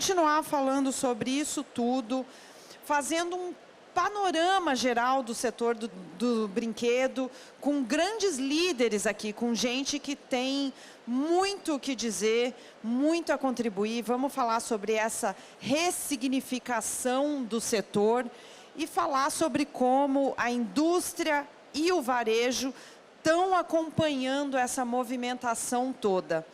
continuar falando sobre isso tudo, fazendo um panorama geral do setor do brinquedo, com grandes líderes aqui, com gente que tem muito o que dizer, muito a contribuir. Vamos falar sobre essa ressignificação do setor e falar sobre como a indústria e o varejo estão acompanhando essa movimentação toda.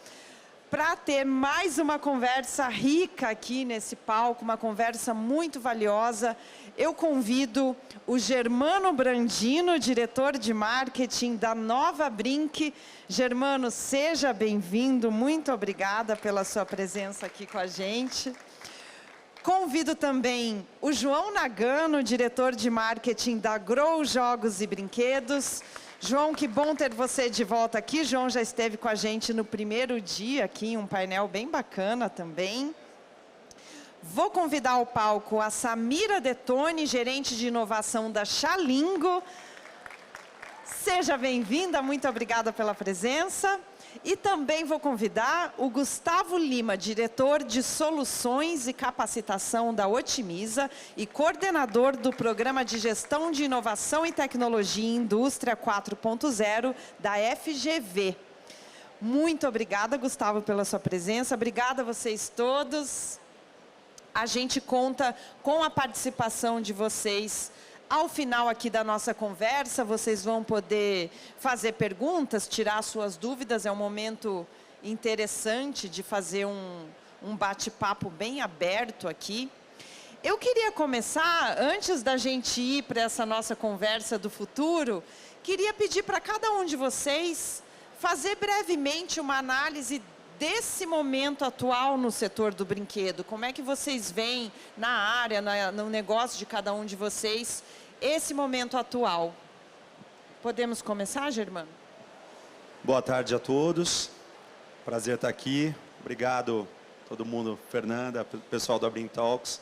Para ter mais uma conversa rica aqui nesse palco, uma conversa muito valiosa, eu convido o Germano Brandino, diretor de marketing da Nova Brinq. Germano, seja bem-vindo, muito obrigada pela sua presença aqui com a gente. Convido também o João Nagano, diretor de marketing da Grow Jogos e Brinquedos. João, que bom ter você de volta aqui. João já esteve com a gente no primeiro dia aqui, um painel bem bacana também. Vou convidar ao palco a Samira Detoni, gerente de inovação da Xalingo. Seja bem-vinda, muito obrigada pela presença. E também vou convidar o Gustavo Lima, diretor de soluções e capacitação da Otimiza e coordenador do Programa de Gestão de Inovação e Tecnologia em Indústria 4.0 da FGV. Muito obrigada, Gustavo, pela sua presença. Obrigada a vocês todos. A gente conta com a participação de vocês. Ao final aqui da nossa conversa, vocês vão poder fazer perguntas, tirar suas dúvidas. É um momento interessante de fazer um bate-papo bem aberto aqui. Eu queria começar, antes da gente ir para essa nossa conversa do futuro, queria pedir para cada um de vocês fazer brevemente uma análise desse momento atual no setor do brinquedo. Como é que vocês veem na área, no negócio de cada um de vocês, esse momento atual? Podemos começar, Germano? Boa tarde a todos. Prazer estar aqui. Obrigado todo mundo, Fernanda, pessoal da Brinq Talks.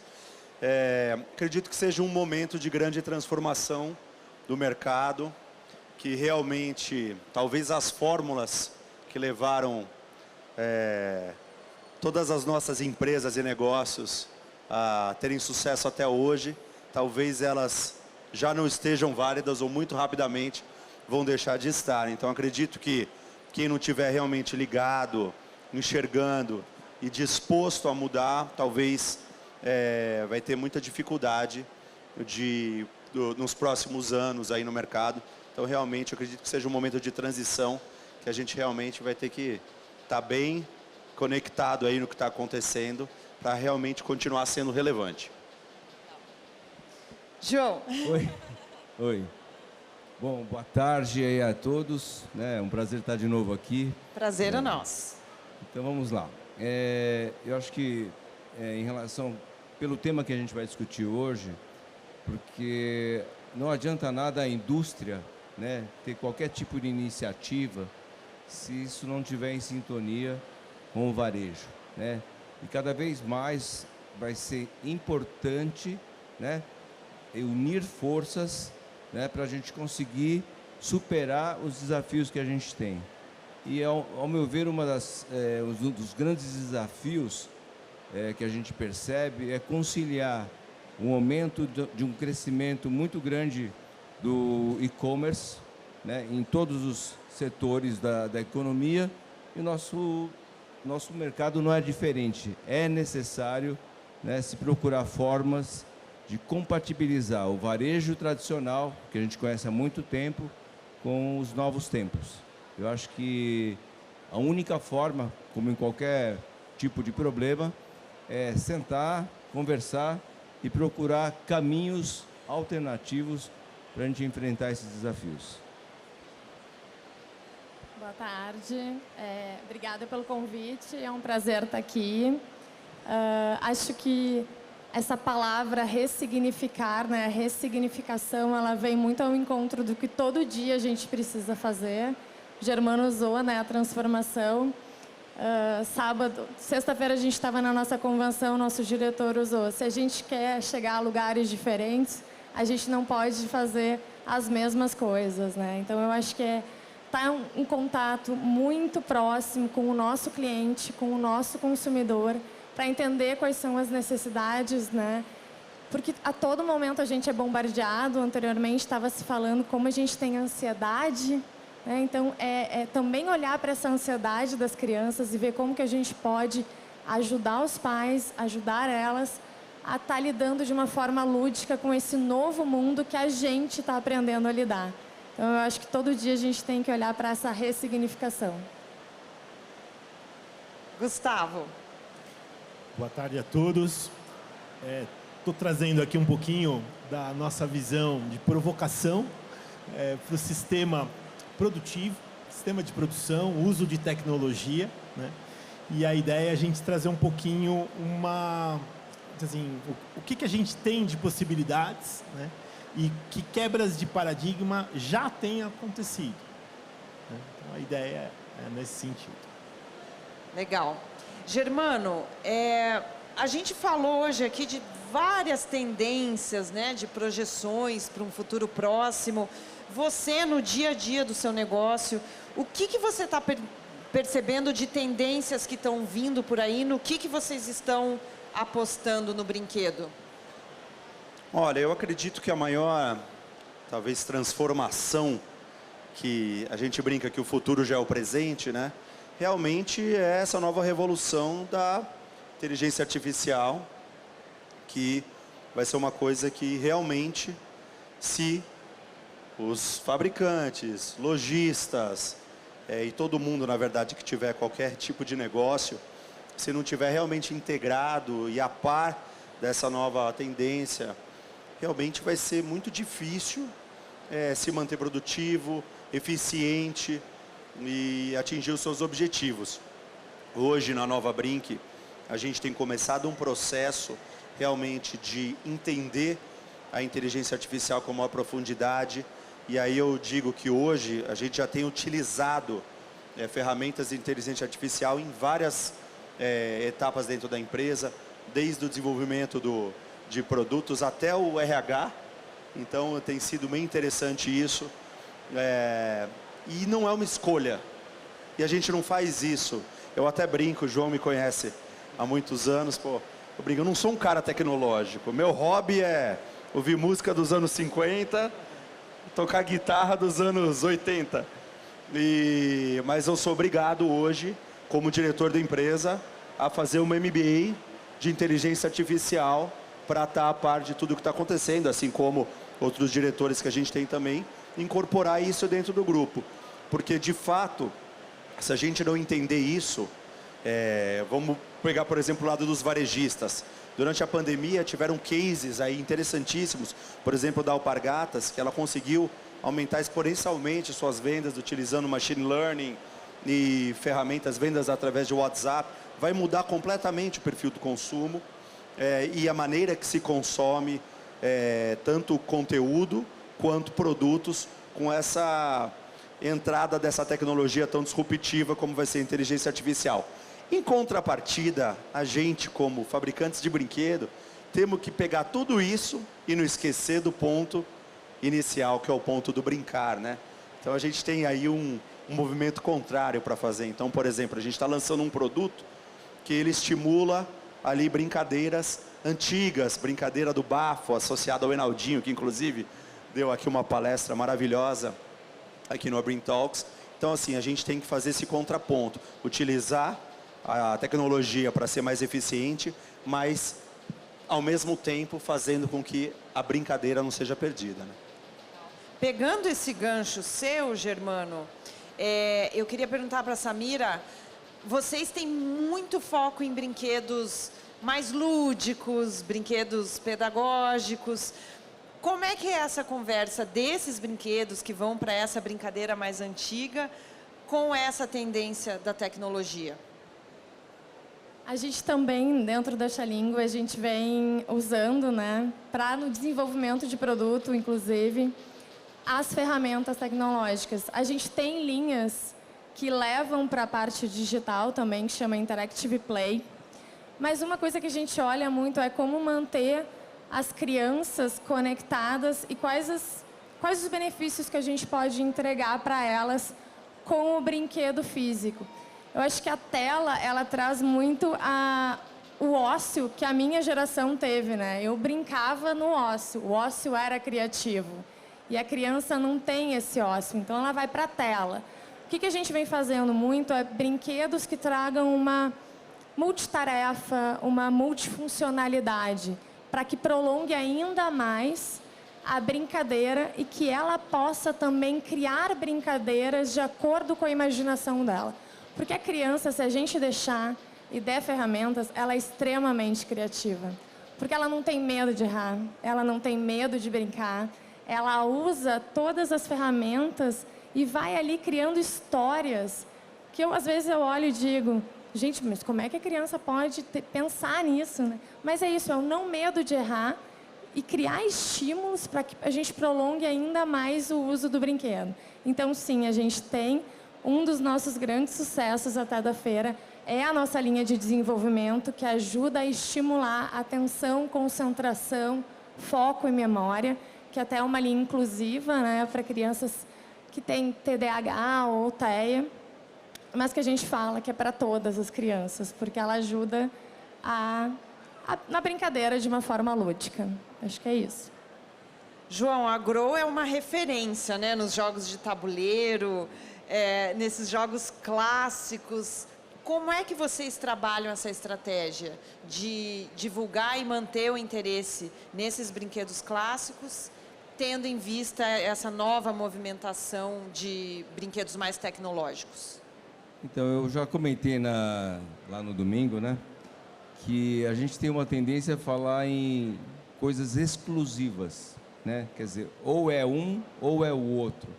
Acredito que seja um momento de grande transformação do mercado, que realmente, talvez as fórmulas que levaram todas as nossas empresas e negócios a terem sucesso até hoje, talvez elas já não estejam válidas ou muito rapidamente vão deixar de estar. Então, acredito que quem não tiver realmente ligado, enxergando e disposto a mudar, talvez vai ter muita dificuldade nos próximos anos aí no mercado. Então, realmente, eu acredito que seja um momento de transição que a gente realmente vai ter que estar bem conectado aí no que está acontecendo para realmente continuar sendo relevante. João. Oi. Oi. Bom, boa tarde aí a todos. É um prazer estar de novo aqui. Prazer é nosso. Então vamos lá. Eu acho que em relação, pelo tema que a gente vai discutir hoje, porque não adianta nada a indústria, né, ter qualquer tipo de iniciativa se isso não estiver em sintonia com o varejo, né? E cada vez mais vai ser importante, né, unir forças, né, para a gente conseguir superar os desafios que a gente tem. E, ao meu ver, um dos grandes desafios que a gente percebe é conciliar o momento de um crescimento muito grande do e-commerce, né, em todos os setores da economia, e nosso mercado não é diferente. É necessário, né, se procurar formas de compatibilizar o varejo tradicional, que a gente conhece há muito tempo, com os novos tempos. Eu acho que a única forma, como em qualquer tipo de problema, é sentar, conversar e procurar caminhos alternativos para a gente enfrentar esses desafios. Boa tarde, obrigada pelo convite, é um prazer estar aqui. Acho que essa palavra ressignificar, né, a ressignificação, ela vem muito ao encontro do que todo dia a gente precisa fazer. O Germano usou, né, a transformação. Sexta-feira a gente estava na nossa convenção, nosso diretor usou: se a gente quer chegar a lugares diferentes, a gente não pode fazer as mesmas coisas, né? Então eu acho que estar em contato muito próximo com o nosso cliente, com o nosso consumidor, para entender quais são as necessidades, né? Porque a todo momento a gente é bombardeado. Anteriormente estava se falando como a gente tem ansiedade, né? Então, também olhar para essa ansiedade das crianças e ver como que a gente pode ajudar os pais, ajudar elas a estar lidando de uma forma lúdica com esse novo mundo que a gente está aprendendo a lidar. Então, eu acho que todo dia a gente tem que olhar para essa ressignificação. Gustavo. Boa tarde a todos. Estou trazendo aqui um pouquinho da nossa visão de provocação para o sistema produtivo, sistema de produção, uso de tecnologia, né? E a ideia é a gente trazer um pouquinho assim, o que a gente tem de possibilidades, né? E que quebras de paradigma já têm acontecido, né? Então a ideia é nesse sentido. Legal. Germano, a gente falou hoje aqui de várias tendências, né, de projeções para um futuro próximo. Você, no dia a dia do seu negócio, o que você está percebendo de tendências que estão vindo por aí? No que vocês estão apostando no brinquedo? Olha, eu acredito que a maior, talvez, transformação que a gente brinca que o futuro já é o presente, né? Realmente é essa nova revolução da inteligência artificial, que vai ser uma coisa que realmente, se os fabricantes, lojistas e todo mundo, na verdade, que tiver qualquer tipo de negócio, se não tiver realmente integrado e a par dessa nova tendência, realmente vai ser muito difícil se manter produtivo, eficiente e atingir os seus objetivos. Hoje, na Nova Brinq, a gente tem começado um processo realmente de entender a inteligência artificial com maior profundidade. E aí eu digo que hoje a gente já tem utilizado ferramentas de inteligência artificial em várias etapas dentro da empresa, desde o desenvolvimento de produtos até o RH. Então tem sido bem interessante isso. E não é uma escolha. E a gente não faz isso. Eu até brinco, o João me conhece há muitos anos, pô. Eu brinco, eu não sou um cara tecnológico. Meu hobby é ouvir música dos anos 50, tocar guitarra dos anos 80. Mas eu sou obrigado hoje, como diretor da empresa, a fazer uma MBA de inteligência artificial para estar a par de tudo que está acontecendo, assim como outros diretores que a gente tem também, incorporar isso dentro do grupo. Porque, de fato, se a gente não entender isso, vamos pegar, por exemplo, o lado dos varejistas. Durante a pandemia, tiveram cases aí interessantíssimos, por exemplo, da Alpargatas, que ela conseguiu aumentar exponencialmente suas vendas utilizando machine learning e ferramentas, vendas através de WhatsApp. Vai mudar completamente o perfil do consumo e a maneira que se consome tanto conteúdo quanto produtos com essa entrada dessa tecnologia tão disruptiva como vai ser a inteligência artificial. Em contrapartida, a gente, como fabricantes de brinquedo, temos que pegar tudo isso e não esquecer do ponto inicial, que é o ponto do brincar, né? Então a gente tem aí um movimento contrário para fazer. Então, por exemplo, a gente está lançando um produto que ele estimula ali brincadeiras antigas, brincadeira do bafo, associada ao Enaldinho, que inclusive deu aqui uma palestra maravilhosa aqui no Brinq Talks. Então, assim, a gente tem que fazer esse contraponto, utilizar a tecnologia para ser mais eficiente, mas, ao mesmo tempo, fazendo com que a brincadeira não seja perdida, né? Pegando esse gancho seu, Germano, eu queria perguntar para a Samira, vocês têm muito foco em brinquedos mais lúdicos, brinquedos pedagógicos. Como é que é essa conversa desses brinquedos que vão para essa brincadeira mais antiga com essa tendência da tecnologia? A gente também, dentro da Xalingua, a gente vem usando, né, para no desenvolvimento de produto, inclusive, as ferramentas tecnológicas. A gente tem linhas que levam para a parte digital também, que chama Interactive Play. Mas uma coisa que a gente olha muito é como manter as crianças conectadas e quais os benefícios que a gente pode entregar para elas com o brinquedo físico. Eu acho que a tela, ela traz muito o ócio que a minha geração teve, né? Eu brincava no ócio, o ócio era criativo. E a criança não tem esse ócio, então ela vai para a tela. O que a gente vem fazendo muito é brinquedos que tragam uma multitarefa, uma multifuncionalidade, para que prolongue ainda mais a brincadeira e que ela possa também criar brincadeiras de acordo com a imaginação dela. Porque a criança, se a gente deixar e der ferramentas, ela é extremamente criativa. Porque ela não tem medo de errar, ela não tem medo de brincar, ela usa todas as ferramentas e vai ali criando histórias que às vezes eu olho e digo, gente, mas como é que a criança pode pensar nisso, né? Mas é isso, é o não medo de errar e criar estímulos para que a gente prolongue ainda mais o uso do brinquedo. Então, sim, a gente tem um dos nossos grandes sucessos até da feira é a nossa linha de desenvolvimento que ajuda a estimular atenção, concentração, foco e memória, que até é uma linha inclusiva, né, para crianças que têm TDAH ou TEA, mas que a gente fala que é para todas as crianças, porque ela ajuda na brincadeira de uma forma lúdica. Acho que é isso. João, a Grow é uma referência, né, nos jogos de tabuleiro, nesses jogos clássicos. Como é que vocês trabalham essa estratégia de divulgar e manter o interesse nesses brinquedos clássicos, tendo em vista essa nova movimentação de brinquedos mais tecnológicos? Então, eu já comentei lá no domingo, né, que a gente tem uma tendência a falar em coisas exclusivas, né? Quer dizer, ou é um ou é o outro.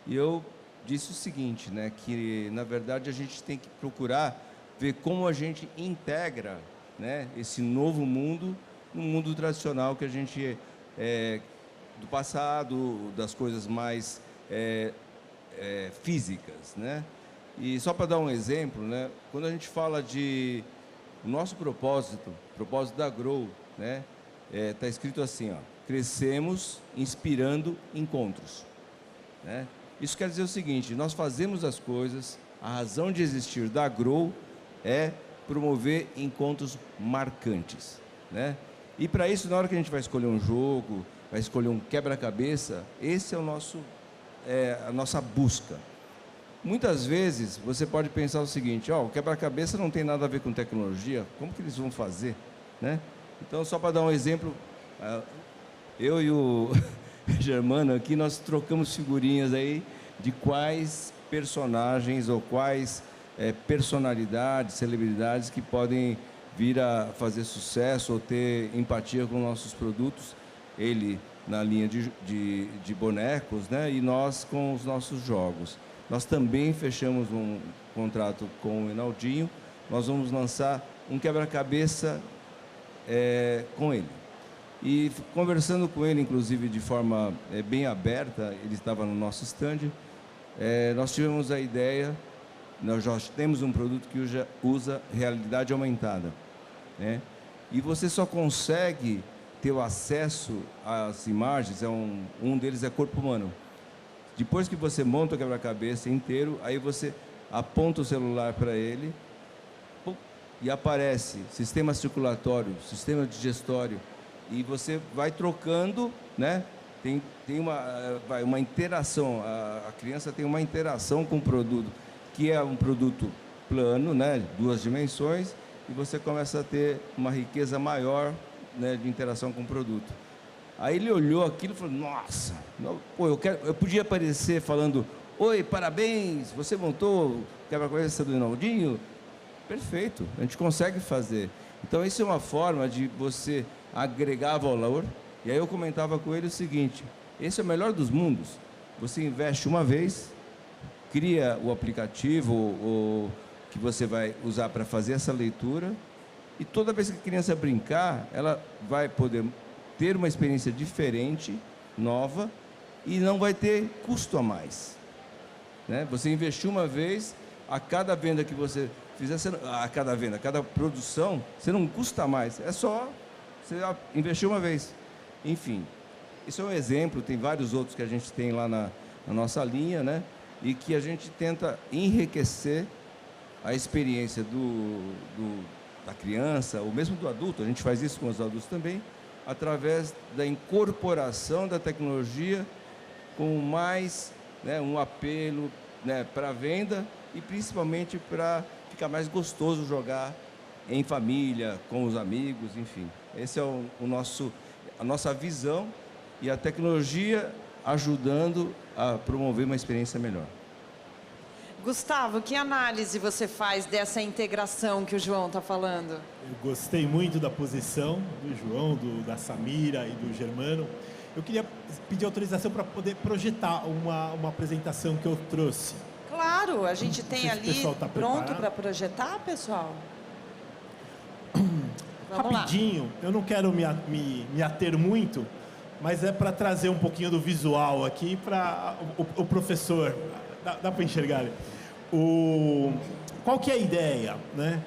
E eu disse o seguinte, né, que na verdade a gente tem que procurar ver como a gente integra, né, esse novo mundo no mundo tradicional que a gente do passado, das coisas mais físicas, né? E só para dar um exemplo, né, quando a gente fala o nosso propósito da Grow, né, tá escrito assim, ó, crescemos inspirando encontros, né? Isso quer dizer o seguinte, nós fazemos as coisas, a razão de existir da Grow é promover encontros marcantes, né? E para isso, na hora que a gente vai escolher um jogo, vai escolher um quebra-cabeça, esse é a nossa busca. Muitas vezes, você pode pensar o seguinte, ó, o quebra-cabeça não tem nada a ver com tecnologia, como que eles vão fazer, né? Então, só para dar um exemplo, eu e o Germano aqui, nós trocamos figurinhas aí de quais personagens ou quais personalidades, celebridades que podem vir a fazer sucesso ou ter empatia com nossos produtos. Ele na linha de bonecos, né? E nós com os nossos jogos. Nós também fechamos um contrato com o Enaldinho. Nós vamos lançar um quebra-cabeça com ele. E conversando com ele, inclusive, de forma bem aberta, ele estava no nosso stand, nós tivemos a ideia, nós já temos um produto que usa realidade aumentada, né? E você só consegue ter o acesso às imagens, um deles é corpo humano. Depois que você monta o quebra-cabeça inteiro, aí você aponta o celular para ele e aparece sistema circulatório, sistema digestório, e você vai trocando, né? Tem uma interação, a criança tem uma interação com o produto, que é um produto plano, né? 2 dimensões, e você começa a ter uma riqueza maior, né, de interação com o produto. Aí ele olhou aquilo e falou, nossa, pô, eu podia aparecer falando, oi, parabéns, você montou o quebra-cabeça do Enaldinho? Perfeito, a gente consegue fazer. Então, isso é uma forma de você agregar valor. E aí eu comentava com ele o seguinte, esse é o melhor dos mundos. Você investe uma vez, cria o aplicativo que você vai usar para fazer essa leitura, e toda vez que a criança brincar, ela vai poder ter uma experiência diferente, nova, e não vai ter custo a mais, né? Você investiu uma vez, a cada venda que você fizer, a cada produção, você não custa mais, é só você investiu uma vez. Enfim, isso é um exemplo, tem vários outros que a gente tem lá na nossa linha, né? E que a gente tenta enriquecer a experiência da criança, ou mesmo do adulto, a gente faz isso com os adultos também, através da incorporação da tecnologia com mais, né, um apelo, né, para a venda e principalmente para ficar mais gostoso jogar em família, com os amigos, enfim. Esse é a nossa visão e a tecnologia ajudando a promover uma experiência melhor. Gustavo, que análise você faz dessa integração que o João está falando? Eu gostei muito da posição do João, da Samira e do Germano. Eu queria pedir autorização para poder projetar uma apresentação que eu trouxe. Claro, a gente tem ali Tá pronto para projetar, pessoal? Vamos Rapidinho, lá. eu não quero me ater muito, mas é para trazer um pouquinho do visual aqui para o professor. Dá para enxergar ali. Qual que é a ideia, né?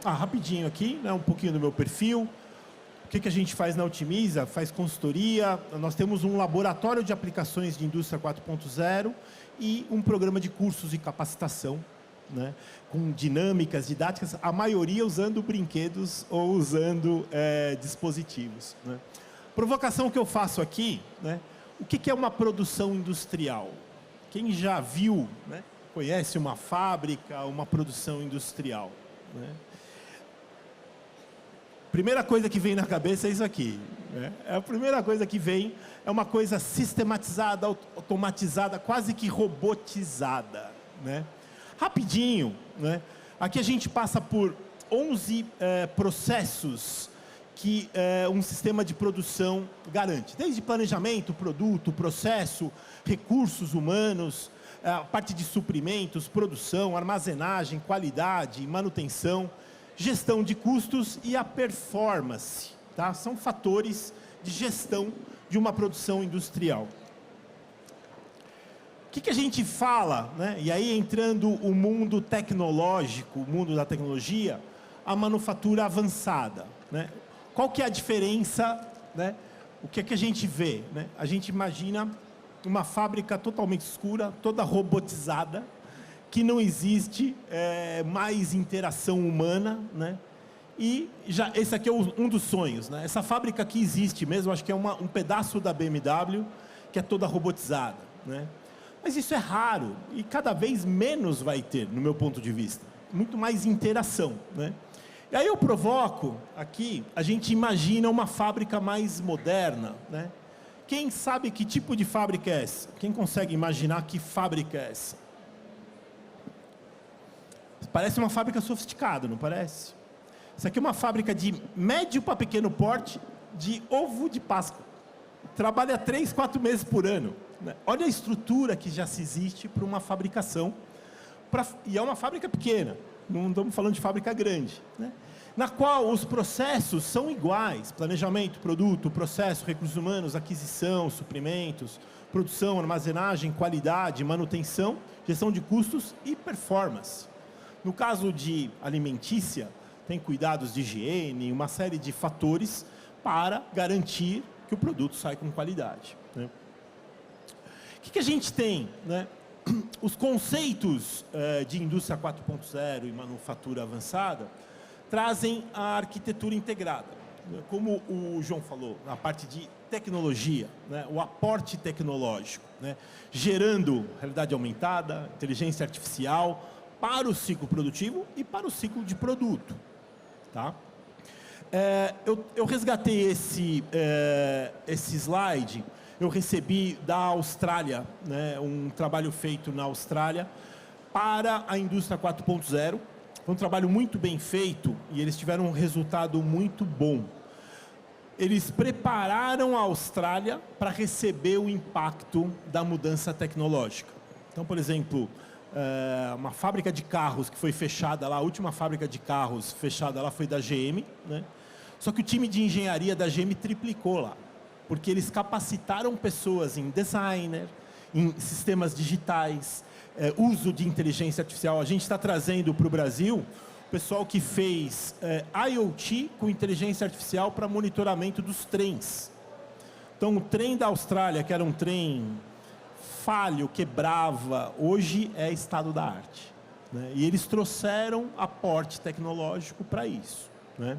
Rapidinho aqui, né, um pouquinho do meu perfil. O que a gente faz na Otimiza? Faz consultoria. Nós temos um laboratório de aplicações de indústria 4.0 e um programa de cursos de capacitação, né, com dinâmicas, didáticas, a maioria usando brinquedos ou usando dispositivos, né. Provocação que eu faço aqui, né, o que é uma produção industrial? Quem já viu, né, conhece uma fábrica, uma produção industrial, né? Primeira coisa que vem na cabeça é isso aqui, né? A primeira coisa que vem é uma coisa sistematizada, automatizada, quase que robotizada, né? Rapidinho, né? Aqui a gente passa por 11 processos que um sistema de produção garante. Desde planejamento, produto, processo, recursos humanos, a parte de suprimentos, produção, armazenagem, qualidade, manutenção, gestão de custos e a performance, tá? São fatores de gestão de uma produção industrial. O que a gente fala, né? E aí entrando o mundo tecnológico, o mundo da tecnologia, a manufatura avançada, né? Qual que é a diferença, né? O que a gente vê, né? A gente imagina uma fábrica totalmente escura, toda robotizada, que não existe mais interação humana, né? E já esse aqui é um dos sonhos, né? Essa fábrica aqui existe mesmo, acho que é um pedaço da BMW que é toda robotizada, né? Mas isso é raro e cada vez menos vai ter, no meu ponto de vista. Muito mais interação, né? E aí eu provoco aqui, a gente imagina uma fábrica mais moderna, né? Quem sabe que tipo de fábrica é essa? Quem consegue imaginar que fábrica é essa? Parece uma fábrica sofisticada, não parece? Isso aqui é uma fábrica de médio para pequeno porte de ovo de Páscoa. Trabalha 3, 4 meses por ano, né? Olha a estrutura que já se existe para uma fabricação. E é uma fábrica pequena, não estamos falando de fábrica grande, né? Na qual os processos são iguais. Planejamento, produto, processo, recursos humanos, aquisição, suprimentos, produção, armazenagem, qualidade, manutenção, gestão de custos e performance. No caso de alimentícia, tem cuidados de higiene, uma série de fatores para garantir que o produto sai com qualidade, né? O que a gente tem, né? Os conceitos de indústria 4.0 e manufatura avançada trazem a arquitetura integrada. Como o João falou, na parte de tecnologia, né? O aporte tecnológico, né? Gerando realidade aumentada, inteligência artificial, para o ciclo produtivo e para o ciclo de produto, tá? Eu resgatei esse slide, eu recebi da Austrália, né, um trabalho feito na Austrália para a indústria 4.0, foi um trabalho muito bem feito e eles tiveram um resultado muito bom. Eles prepararam a Austrália para receber o impacto da mudança tecnológica. Então, por exemplo, uma fábrica de carros que foi fechada lá, a última fábrica de carros fechada lá foi da GM, né? Só que o time de engenharia da GM triplicou lá, porque eles capacitaram pessoas em designer, em sistemas digitais, uso de inteligência artificial. A gente está trazendo para o Brasil o pessoal que fez IoT com inteligência artificial para monitoramento dos trens. Então, o trem da Austrália, que era um trem falho, quebrava, hoje é estado da arte. né? E eles trouxeram aporte tecnológico para isso, né?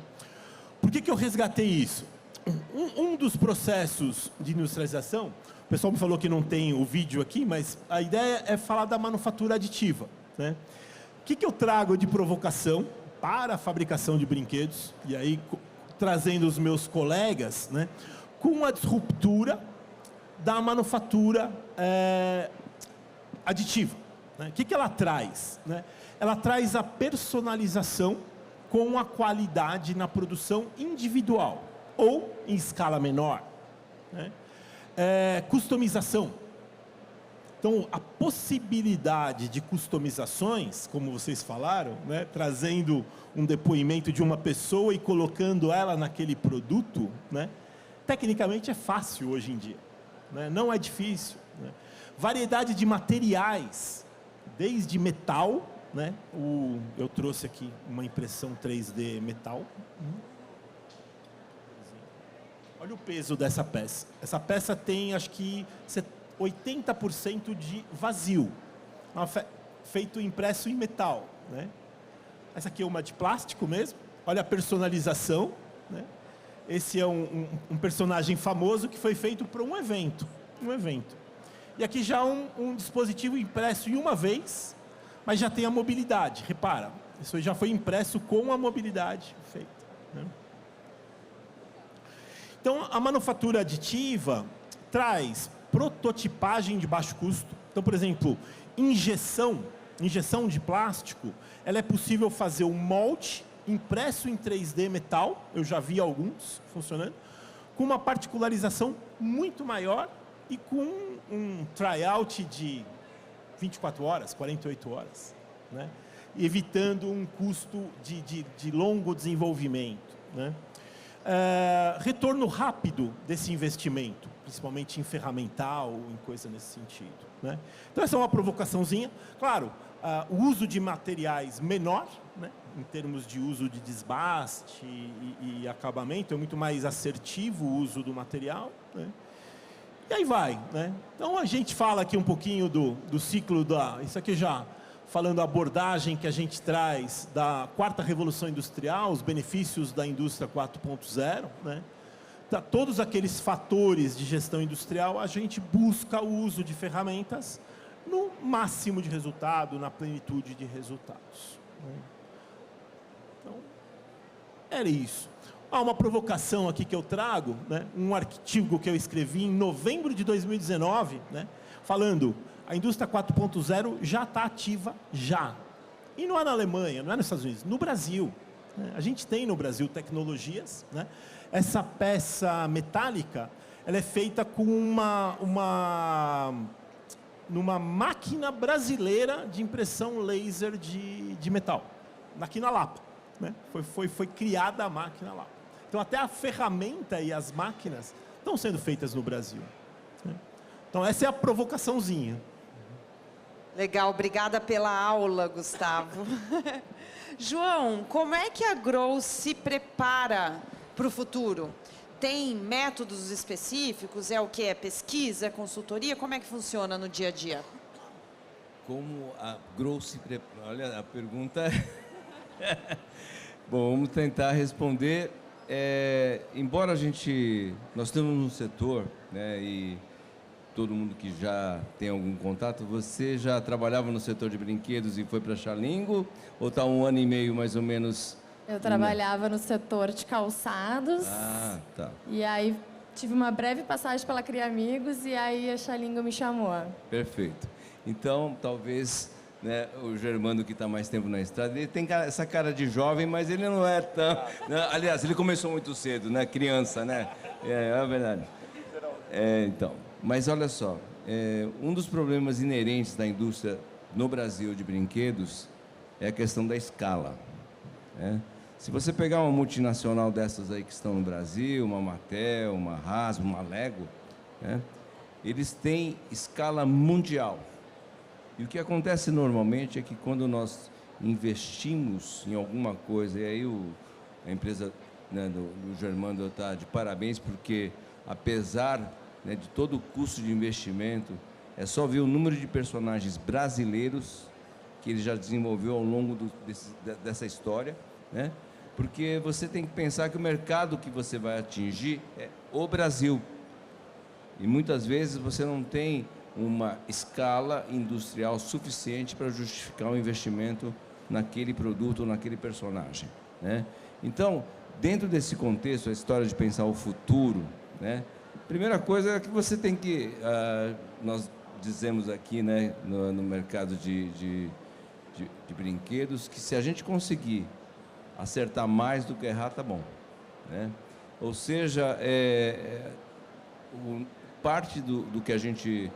Por que eu resgatei isso? Um dos processos de industrialização, o pessoal me falou que não tem o vídeo aqui, mas a ideia é falar da manufatura aditiva, né? O que eu trago de provocação para a fabricação de brinquedos, e aí trazendo os meus colegas, né, com a disruptura da manufatura aditiva, né? O que ela traz, né? Ela traz a personalização com a qualidade na produção individual ou em escala menor, né? Customização. Então, a possibilidade de customizações, como vocês falaram, né, trazendo um depoimento de uma pessoa e colocando ela naquele produto, né, tecnicamente é fácil hoje em dia, né, não é difícil, né. Variedade de materiais, desde metal, né, eu trouxe aqui uma impressão 3D metal. Olha o peso dessa peça. Essa peça tem, acho que, 80% de vazio, feito impresso em metal, né? Essa aqui é uma de plástico mesmo. Olha a personalização, né? Esse é um personagem famoso que foi feito para um evento. E aqui já um dispositivo impresso em uma vez, mas já tem a mobilidade. Repara, isso já foi impresso com a mobilidade feita, né? Então, a manufatura aditiva traz prototipagem de baixo custo. Então, por exemplo, injeção de plástico, ela é possível fazer um molde impresso em 3D metal, eu já vi alguns funcionando, com uma particularização muito maior e com um tryout de 24 horas, 48 horas, né? Evitando um custo de longo desenvolvimento, né? Retorno rápido desse investimento, principalmente em ferramental, em coisa nesse sentido, né? Então, essa é uma provocaçãozinha. Claro, o uso de materiais menor, né, em termos de uso de desbaste e acabamento, é muito mais assertivo o uso do material, né? E aí vai, né? Então, a gente fala aqui um pouquinho do ciclo isso aqui já falando a abordagem que a gente traz da quarta revolução industrial, os benefícios da indústria 4.0, né? Todos aqueles fatores de gestão industrial, a gente busca o uso de ferramentas no máximo de resultado, na plenitude de resultados, né? Então, era isso. Uma provocação aqui que eu trago, né? Um artigo que eu escrevi em novembro de 2019, né? Falando, a indústria 4.0 já está ativa, já. E não é na Alemanha, não é nos Estados Unidos, no Brasil, né? A gente tem no Brasil tecnologias, né? Essa peça metálica, ela é feita com numa máquina brasileira de impressão laser de metal, aqui na Lapa, né? Foi criada a máquina lá. Então, até a ferramenta e as máquinas estão sendo feitas no Brasil, né? Então, essa é a provocaçãozinha. Legal, obrigada pela aula, Gustavo. João, como é que a Grow se prepara para o futuro? Tem métodos específicos? É o que? É pesquisa, é consultoria? Como é que funciona no dia a dia? Como a Grow se prepara? Olha, a pergunta... Bom, vamos tentar responder. Embora nós temos um setor, né, e todo mundo que já tem algum contato, você já trabalhava no setor de brinquedos e foi para Xalingo? Ou está 1 ano e meio, mais ou menos? Eu trabalhava no setor de calçados. Ah, tá. E aí tive uma breve passagem pela Cria Amigos e aí a Xalingo me chamou. Perfeito. Então, talvez, né, o Germando, que está mais tempo na estrada, ele tem essa cara de jovem, mas ele não é tão... Né? Aliás, ele começou muito cedo, né? Criança, né? É verdade. Então, mas olha só, um dos problemas inerentes da indústria no Brasil de brinquedos é a questão da escala, né? Se você pegar uma multinacional dessas aí que estão no Brasil, uma Mattel, uma Hasbro, uma Lego, né, eles têm escala mundial. E o que acontece normalmente é que quando nós investimos em alguma coisa, e aí a empresa, né, do Germando está de parabéns, porque apesar, né, de todo o custo de investimento, é só ver o número de personagens brasileiros que ele já desenvolveu ao longo dessa história, né? Porque você tem que pensar que o mercado que você vai atingir é o Brasil. E muitas vezes você não tem uma escala industrial suficiente para justificar o investimento naquele produto ou naquele personagem, né? Então, dentro desse contexto, a história de pensar o futuro, né? Primeira coisa é que você tem que, nós dizemos aqui, né, no mercado de brinquedos, que se a gente conseguir acertar mais do que errar, tá bom, né? Ou seja, parte do que a gente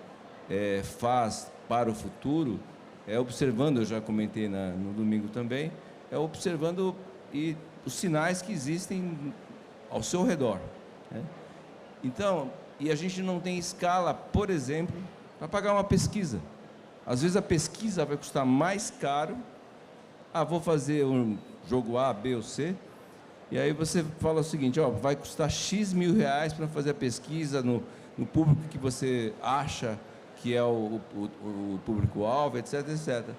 faz para o futuro é observando, eu já comentei no domingo também, é observando os sinais que existem ao seu redor, né? Então, e a gente não tem escala, por exemplo, para pagar uma pesquisa. Às vezes a pesquisa vai custar mais caro. Vou fazer um jogo A, B ou C, e aí você fala o seguinte, vai custar X mil reais para fazer a pesquisa no público que você acha que é o público-alvo, etc, etc.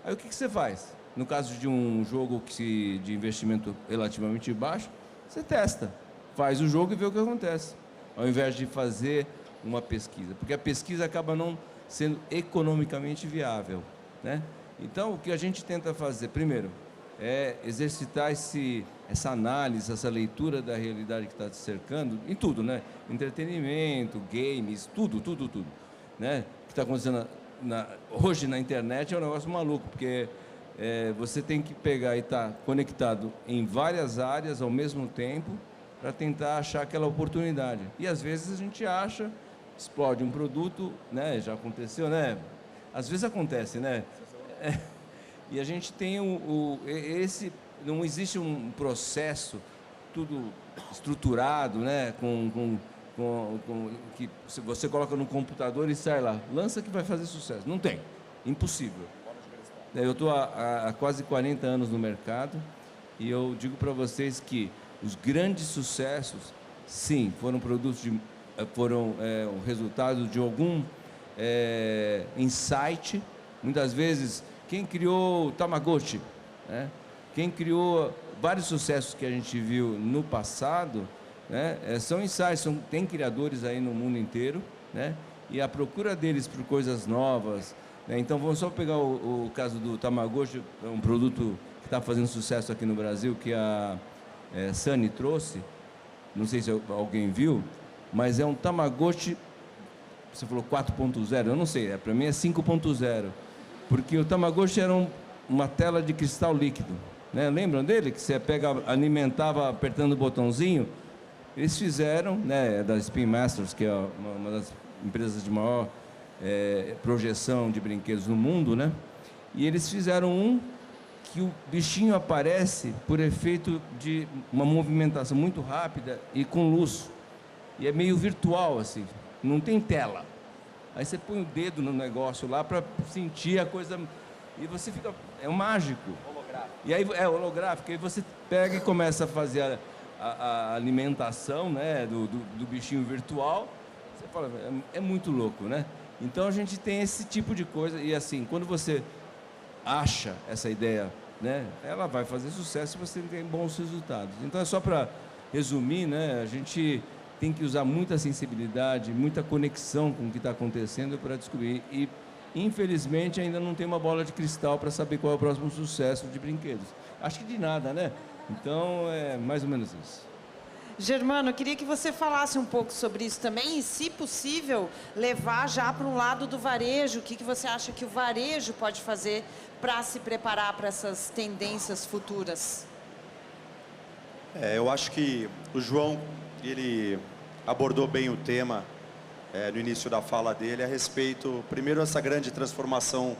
Aí o que você faz? No caso de um jogo de investimento relativamente baixo, você testa, faz o jogo e vê o que acontece, ao invés de fazer uma pesquisa, porque a pesquisa acaba não sendo economicamente viável, né? Então, o que a gente tenta fazer, primeiro, é exercitar essa análise, essa leitura da realidade que está te cercando, em tudo, né? Entretenimento, games, tudo, né? O que está acontecendo hoje na internet é um negócio maluco, porque você tem que pegar e estar conectado em várias áreas ao mesmo tempo para tentar achar aquela oportunidade. E às vezes a gente acha, explode um produto, né? Já aconteceu, né? Às vezes acontece, né? E a gente tem não existe um processo tudo estruturado, né? Que você coloca no computador e sai lá, lança que vai fazer sucesso. Não tem, impossível. Eu estou há quase 40 anos no mercado e eu digo para vocês que os grandes sucessos, sim, foram o resultado de algum insight. Muitas vezes, quem criou o Tamagotchi, né? Quem criou vários sucessos que a gente viu no passado, né? São insights, tem criadores aí no mundo inteiro, né? E a procura deles por coisas novas, né? Então, vamos só pegar o caso do Tamagotchi, um produto que está fazendo sucesso aqui no Brasil, que a Sunny trouxe, não sei se alguém viu, mas é um Tamagotchi, você falou 4.0, eu não sei, para mim é 5.0, porque o Tamagotchi era uma tela de cristal líquido, né? Lembram dele? Que você alimentava apertando o botãozinho. Eles fizeram, né, da Spin Masters, que é uma das empresas de maior projeção de brinquedos no mundo, né? E eles fizeram que o bichinho aparece por efeito de uma movimentação muito rápida e com luz. E é meio virtual, assim, não tem tela. Aí você põe o dedo no negócio lá para sentir a coisa e você fica... É um mágico. Holográfico. E aí holográfico. Aí você pega e começa a fazer a alimentação, né, do bichinho virtual. Você fala, é muito louco, né? Então a gente tem esse tipo de coisa e assim, quando você acha essa ideia, né, ela vai fazer sucesso se você tem bons resultados. Então é só para resumir, né, a gente tem que usar muita sensibilidade, muita conexão com o que está acontecendo para descobrir. E, infelizmente, ainda não tem uma bola de cristal para saber qual é o próximo sucesso de brinquedos. Acho que de nada, né? Então, é mais ou menos isso. Germano, eu queria que você falasse um pouco sobre isso também e, se possível, levar já para um lado do varejo. O que você acha que o varejo pode fazer para se preparar para essas tendências futuras? Eu acho que o João, ele abordou bem o tema no início da fala dele a respeito, primeiro, essa grande transformação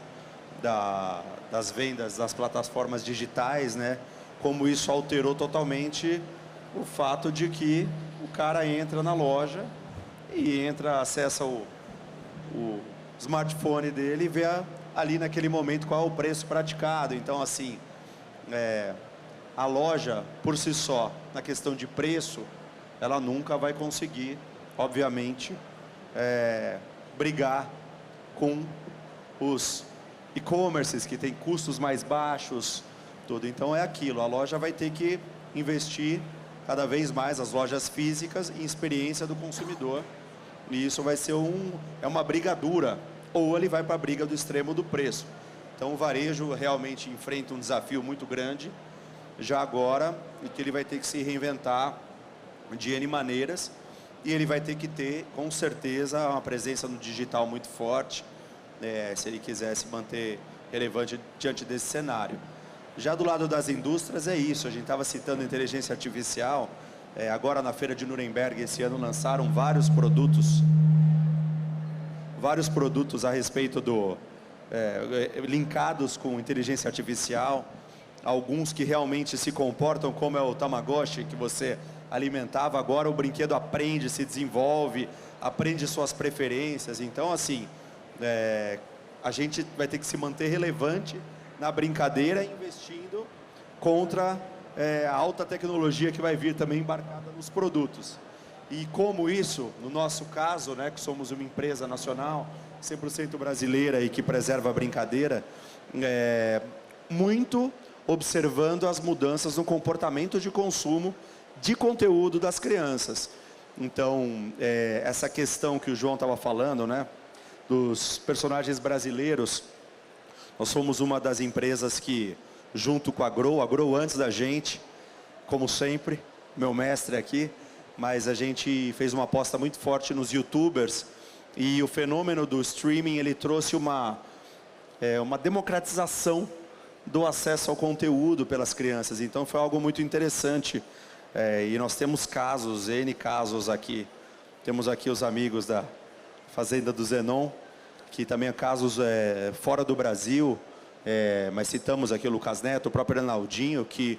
das vendas das plataformas digitais, né? Como isso alterou totalmente o fato de que o cara entra na loja e acessa o smartphone dele e vê ali naquele momento qual é o preço praticado. Então, assim, a loja, por si só, na questão de preço, ela nunca vai conseguir, obviamente, brigar com os e-commerces que tem custos mais baixos, tudo. Então é aquilo, a loja vai ter que investir cada vez mais, as lojas físicas, em experiência do consumidor. E isso vai ser uma briga dura, ou ele vai para a briga do extremo do preço. Então o varejo realmente enfrenta um desafio muito grande, já agora, e que ele vai ter que se reinventar de N maneiras, e ele vai ter que ter, com certeza, uma presença no digital muito forte, se ele quiser se manter relevante diante desse cenário. Já do lado das indústrias é isso, a gente estava citando inteligência artificial, agora na Feira de Nuremberg esse ano lançaram vários produtos a respeito linkados com inteligência artificial, alguns que realmente se comportam como é o Tamagotchi que você alimentava, agora o brinquedo aprende, se desenvolve, aprende suas preferências. Então, assim, a gente vai ter que se manter relevante na brincadeira, investindo contra a alta tecnologia que vai vir também embarcada nos produtos. E como isso, no nosso caso, né, que somos uma empresa nacional, 100% brasileira e que preserva a brincadeira, muito observando as mudanças no comportamento de consumo de conteúdo das crianças. Então, essa questão que o João estava falando, né, dos personagens brasileiros, nós somos uma das empresas que, junto com a Grow antes da gente, como sempre, meu mestre aqui, mas a gente fez uma aposta muito forte nos YouTubers, e o fenômeno do streaming, ele trouxe uma democratização do acesso ao conteúdo pelas crianças. Então foi algo muito interessante, e nós temos casos, N casos aqui. Temos aqui os amigos da Fazenda do Zenon, que também há casos fora do Brasil, mas citamos aqui o Lucas Neto, o próprio Arnaldinho, que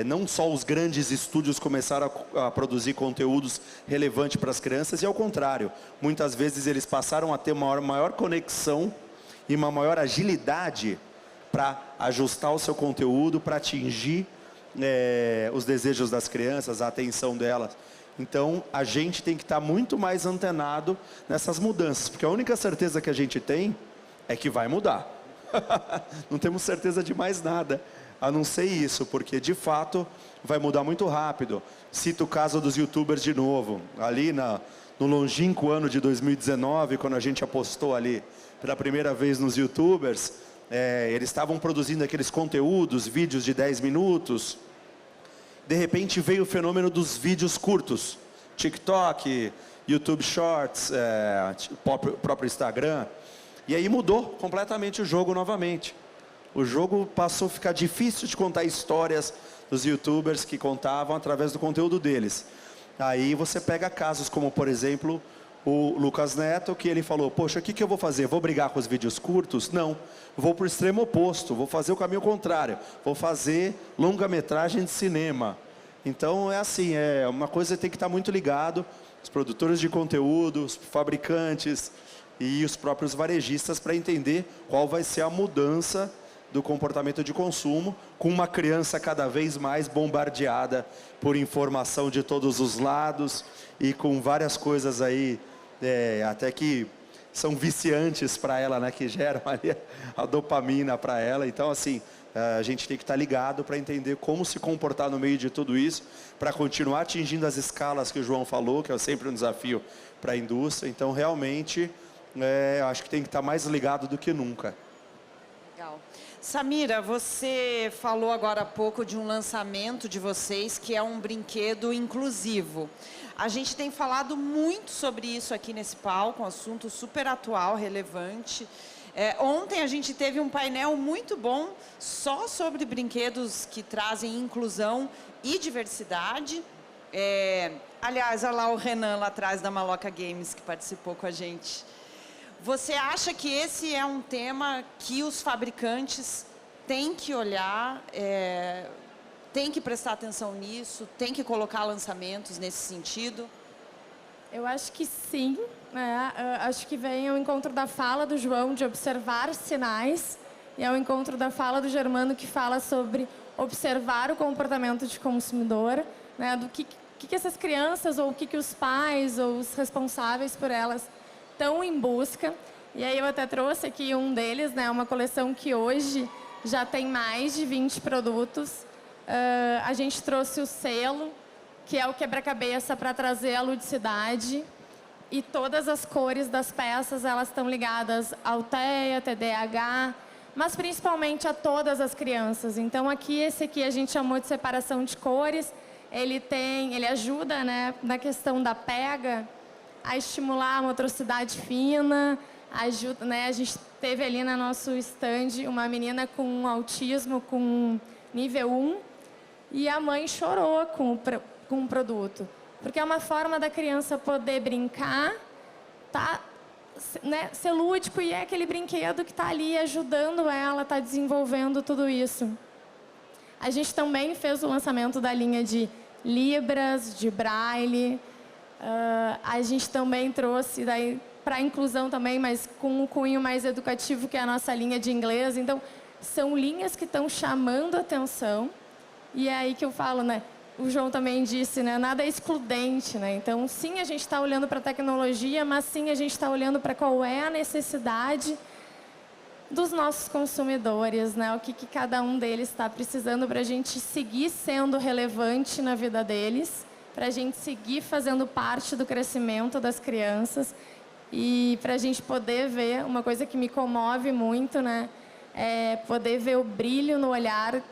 não só os grandes estúdios começaram a produzir conteúdos relevantes para as crianças, e ao contrário, muitas vezes eles passaram a ter uma maior conexão e uma maior agilidade para ajustar o seu conteúdo, para atingir os desejos das crianças, a atenção delas. Então, a gente tem que estar muito mais antenado nessas mudanças, porque a única certeza que a gente tem é que vai mudar. Não temos certeza de mais nada, a não ser isso, porque de fato vai mudar muito rápido. Cito o caso dos YouTubers de novo, ali no longínquo ano de 2019, quando a gente apostou ali pela primeira vez nos YouTubers, eles estavam produzindo aqueles conteúdos, vídeos de 10 minutos, de repente veio o fenômeno dos vídeos curtos, TikTok, YouTube Shorts, próprio Instagram, e aí mudou completamente o jogo novamente. O jogo passou a ficar difícil de contar histórias dos YouTubers que contavam através do conteúdo deles. Aí você pega casos como, por exemplo, o Lucas Neto, que ele falou, poxa, o que eu vou fazer? Vou brigar com os vídeos curtos? Não, vou para o extremo oposto, vou fazer o caminho contrário, vou fazer longa-metragem de cinema. Então é assim, uma coisa que tem que estar muito ligado, os produtores de conteúdo, os fabricantes e os próprios varejistas, para entender qual vai ser a mudança do comportamento de consumo, com uma criança cada vez mais bombardeada por informação de todos os lados e com várias coisas aí, até que são viciantes para ela, né, que geram ali a dopamina para ela. Então, assim, a gente tem que estar ligado para entender como se comportar no meio de tudo isso, para continuar atingindo as escalas que o João falou, que é sempre um desafio para a indústria. Então, realmente, acho que tem que estar mais ligado do que nunca. Legal. Samira, você falou agora há pouco de um lançamento de vocês, que é um brinquedo inclusivo. A gente tem falado muito sobre isso aqui nesse palco, um assunto super atual, relevante. Ontem a gente teve um painel muito bom só sobre brinquedos que trazem inclusão e diversidade. Aliás, olha lá o Renan lá atrás da Maloca Games, que participou com a gente. Você acha que esse é um tema que os fabricantes têm que olhar, têm que prestar atenção nisso, têm que colocar lançamentos nesse sentido? Eu acho que sim, né? Acho que vem ao encontro da fala do João de observar sinais e ao encontro da fala do Germano, que fala sobre observar o comportamento de consumidor, né? Do que essas crianças ou o que os pais ou os responsáveis por elas estão em busca. E aí eu até trouxe aqui um deles, né? Uma coleção que hoje já tem mais de 20 produtos. A gente trouxe o selo, que é o quebra-cabeça para trazer a ludicidade. E todas as cores das peças, elas estão ligadas ao TEA, TDAH, mas principalmente a todas as crianças. Então aqui, esse aqui a gente chamou de separação de cores. Ele ajuda, né, na questão da pega, a estimular a motricidade fina, ajuda, né, a gente teve ali no nosso stand uma menina com autismo com nível 1 e a mãe chorou com o produto. Porque é uma forma da criança poder brincar, né, ser lúdico, e é aquele brinquedo que está ali ajudando ela, está desenvolvendo tudo isso. A gente também fez o lançamento da linha de Libras, de Braille. A gente também trouxe para a inclusão também, mas com um cunho mais educativo, que é a nossa linha de inglês. Então, são linhas que estão chamando a atenção. E é aí que eu falo, né? O João também disse, né? Nada é excludente, né? Então, sim, a gente está olhando para a tecnologia, mas sim, a gente está olhando para qual é a necessidade dos nossos consumidores, né? O que cada um deles está precisando para a gente seguir sendo relevante na vida deles, para a gente seguir fazendo parte do crescimento das crianças e para a gente poder ver, uma coisa que me comove muito, né? É poder ver o brilho no olhar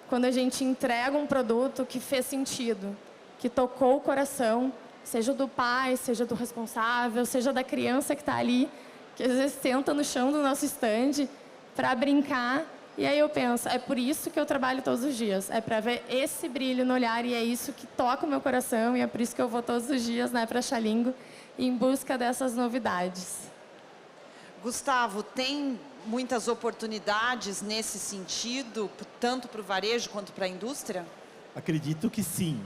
quando a gente entrega um produto que fez sentido, que tocou o coração, seja do pai, seja do responsável, seja da criança que está ali, que às vezes senta no chão do nosso stand para brincar. E aí eu penso, é por isso que eu trabalho todos os dias. É para ver esse brilho no olhar e é isso que toca o meu coração e é por isso que eu vou todos os dias, né, para Xalingo em busca dessas novidades. Gustavo, tem muitas oportunidades nesse sentido, tanto para o varejo quanto para a indústria? Acredito que sim.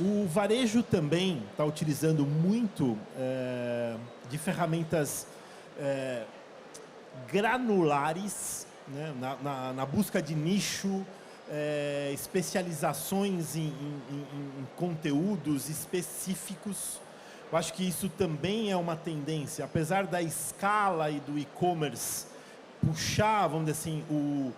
O varejo também está utilizando muito de ferramentas granulares, né, na busca de nicho, especializações em conteúdos específicos. Eu acho que isso também é uma tendência, apesar da escala e do e-commerce puxar, vamos dizer assim, o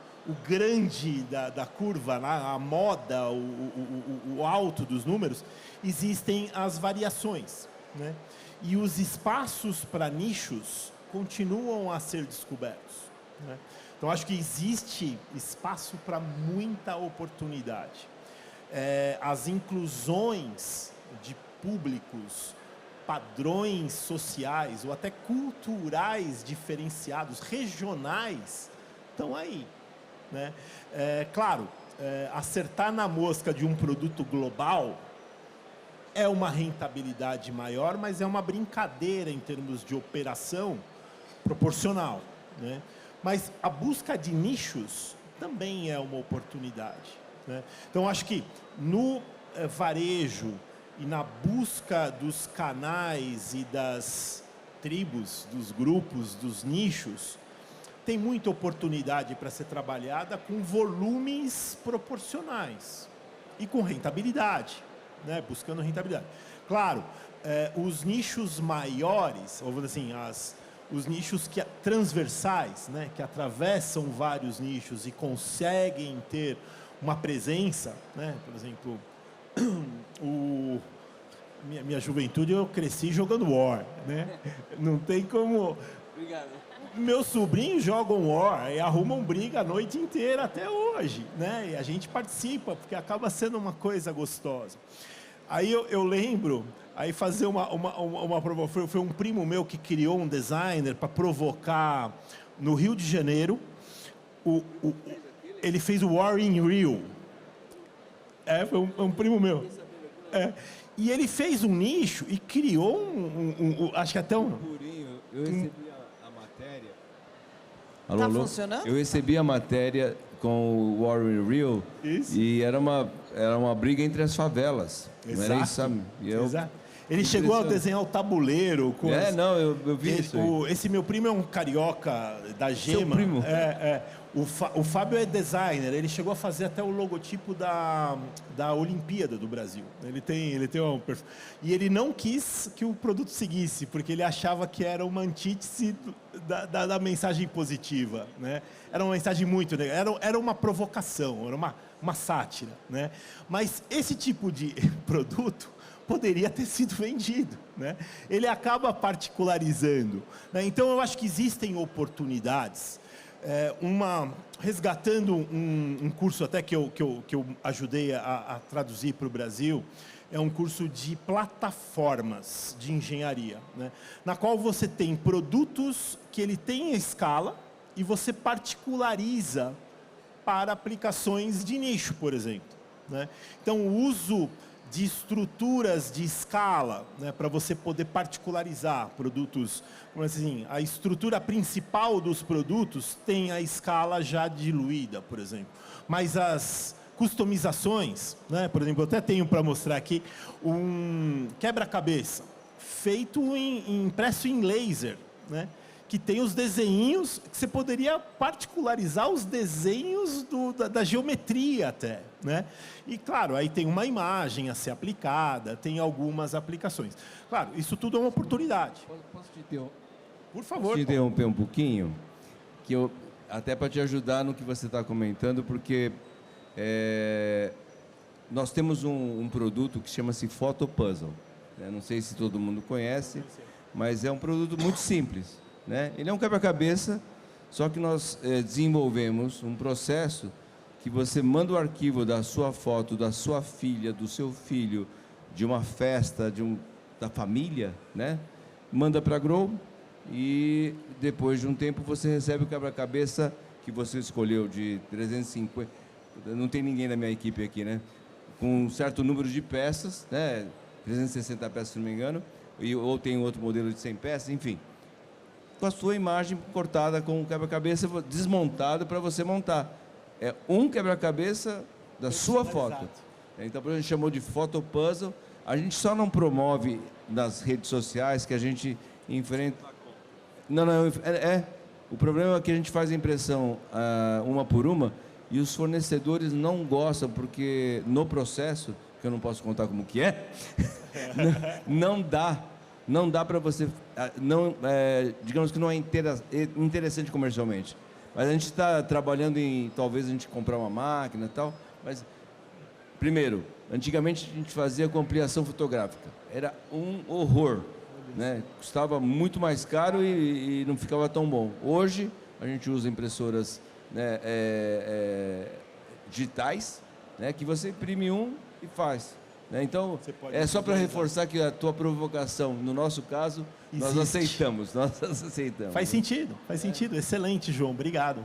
grande da curva, a moda, o alto dos números, existem as variações, né? E os espaços para nichos continuam a ser descobertos, né? Então, acho que existe espaço para muita oportunidade. As inclusões de públicos, padrões sociais ou até culturais diferenciados, regionais, estão aí, né? Claro, acertar na mosca de um produto global é uma rentabilidade maior, mas é uma brincadeira em termos de operação proporcional, né? Mas a busca de nichos também é uma oportunidade, né? Então, acho que no varejo e na busca dos canais e das tribos, dos grupos, dos nichos, tem muita oportunidade para ser trabalhada com volumes proporcionais e com rentabilidade, né? Buscando rentabilidade. Claro, os nichos maiores, ou assim, os nichos transversais, né? Que atravessam vários nichos e conseguem ter uma presença, né? Por exemplo, minha juventude eu cresci jogando War, né? Não tem como. Obrigado. Meus sobrinhos jogam War e arrumam briga a noite inteira até hoje, né? E a gente participa porque acaba sendo uma coisa gostosa. Aí eu lembro, aí fazer foi um primo meu que criou um designer para provocar no Rio de Janeiro. Ele fez o War in Rio. Foi um primo meu. E ele fez um nicho e criou acho que até um... Eu recebi a matéria... Está funcionando? Eu recebi a matéria com o War in Rio. Isso. E era uma briga entre as favelas. Exato. Não era isso, sabe? Exato. Ele chegou a desenhar o tabuleiro. Com não, eu vi isso aí. Esse meu primo é um carioca da Gema. Seu primo? O Fábio é designer, ele chegou a fazer até o logotipo da Olimpíada do Brasil. Ele tem e ele não quis que o produto seguisse, porque ele achava que era uma antítese da mensagem positiva, né? Era uma mensagem muito negativa, era uma provocação, era uma sátira, né? Mas esse tipo de produto poderia ter sido vendido, né? Ele acaba particularizando, né? Então eu acho que existem oportunidades. Resgatando um curso até que eu ajudei a traduzir para o Brasil, é um curso de plataformas de engenharia, né? Na qual você tem produtos que ele tem a escala e você particulariza para aplicações de nicho, por exemplo, né? Então, o uso de estruturas de escala, né, para você poder particularizar produtos, como assim, a estrutura principal dos produtos tem a escala já diluída, por exemplo. Mas as customizações, né, por exemplo, eu até tenho para mostrar aqui um quebra-cabeça feito impresso em laser, né, que tem os desenhos, que você poderia particularizar os desenhos da geometria até, né? E, claro, aí tem uma imagem a ser aplicada, tem algumas aplicações. Claro, isso tudo é uma oportunidade. Posso te interromper? Por favor. Posso te interromper um pouquinho? Até para te ajudar no que você está comentando, porque nós temos um produto que chama-se Photopuzzle, né? Não sei se todo mundo conhece, mas é um produto muito simples, né? Ele é um quebra-cabeça, só que nós desenvolvemos um processo que você manda o arquivo da sua foto, da sua filha, do seu filho, de uma festa, da família, né? Manda para a Grow e depois de um tempo você recebe o quebra-cabeça que você escolheu de 350, não tem ninguém da minha equipe aqui, né? Com um certo número de peças, né? 360 peças, se não me engano, ou tem outro modelo de 100 peças, enfim. Com a sua imagem cortada com o quebra-cabeça desmontado para você montar. É um quebra-cabeça da sua foto. Então, a gente chamou de Photopuzzle. A gente só não promove nas redes sociais que a gente enfrenta... Não, o problema é que a gente faz a impressão uma por uma e os fornecedores não gostam porque no processo, que eu não posso contar como que é, não dá para você... digamos que não é interessante comercialmente. Mas a gente está trabalhando em, talvez a gente comprar uma máquina e tal, mas, primeiro, antigamente a gente fazia com ampliação fotográfica, era um horror, né? Custava muito mais caro e não ficava tão bom. Hoje, a gente usa impressoras, né, digitais, né, que você imprime e faz. Né? Então, é só para reforçar que a tua provocação, no nosso caso, nós aceitamos. Faz sentido. Excelente, João. Obrigado.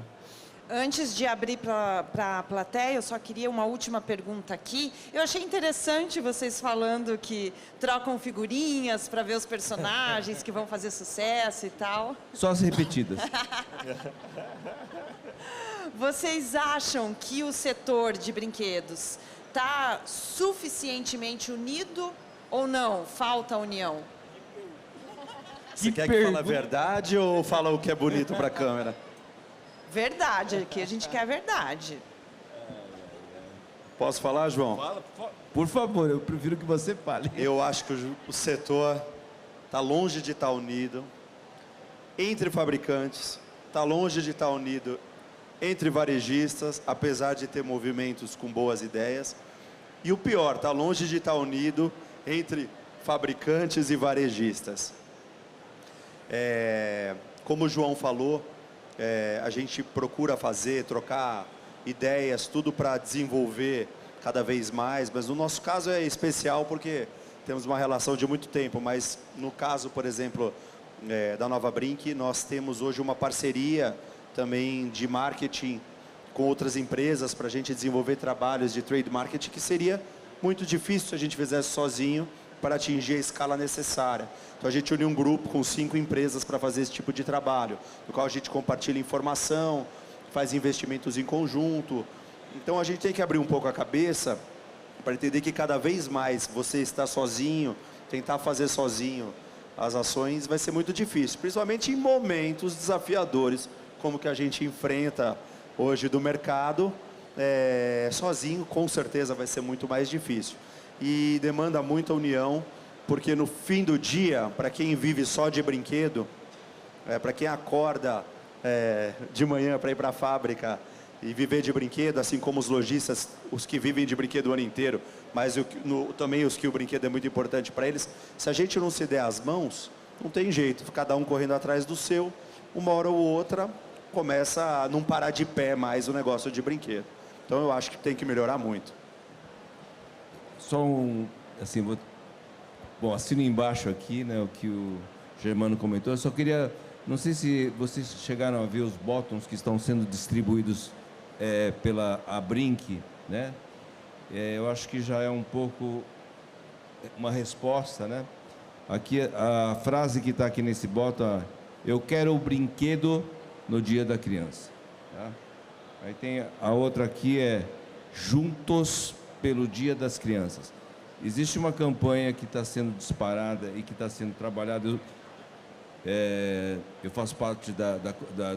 Antes de abrir para a plateia, eu só queria uma última pergunta aqui. Eu achei interessante vocês falando que trocam figurinhas para ver os personagens que vão fazer sucesso e tal. Só as repetidas. Vocês acham que o setor de brinquedos está suficientemente unido ou não? Falta união? Você quer que fale a verdade ou fala o que é bonito para a câmera? Verdade, aqui a gente quer a verdade. Posso falar, João? Fala, por favor, eu prefiro que você fale. Eu acho que o setor está longe de estar unido entre fabricantes, está longe de estar unido entre varejistas, apesar de ter movimentos com boas ideias. E o pior, está longe de estar unido entre fabricantes e varejistas. Como o João falou, a gente procura trocar ideias, tudo para desenvolver cada vez mais, mas no nosso caso é especial porque temos uma relação de muito tempo, mas no caso, por exemplo, da Nova Brinq, nós temos hoje uma parceria também de marketing com outras empresas para a gente desenvolver trabalhos de trade marketing que seria muito difícil se a gente fizesse sozinho para atingir a escala necessária. Então a gente uniu um grupo com 5 empresas para fazer esse tipo de trabalho, no qual a gente compartilha informação, faz investimentos em conjunto. Então a gente tem que abrir um pouco a cabeça para entender que cada vez mais você está sozinho tentar fazer sozinho as ações vai ser muito difícil, principalmente em momentos desafiadores, como que a gente enfrenta hoje do mercado. Sozinho, com certeza, vai ser muito mais difícil. E demanda muita união, porque no fim do dia, para quem vive só de brinquedo, para quem acorda de manhã para ir para a fábrica e viver de brinquedo, assim como os lojistas, os que vivem de brinquedo o ano inteiro, mas também os que o brinquedo é muito importante para eles, se a gente não se der as mãos, não tem jeito, cada um correndo atrás do seu, uma hora ou outra começa a não parar de pé mais o negócio de brinquedo. Então eu acho que tem que melhorar muito. Só assim, assino embaixo aqui, né, o que o Germano comentou. Eu só queria, não sei se vocês chegaram a ver os botões que estão sendo distribuídos pela Brinq, né? Eu acho que já é um pouco uma resposta, né? Aqui a frase que está aqui nesse botão: eu quero o brinquedo no dia da criança. Tá? Aí tem a outra aqui, juntos pelo Dia das Crianças. Existe uma campanha que está sendo disparada e que está sendo trabalhada. Eu faço parte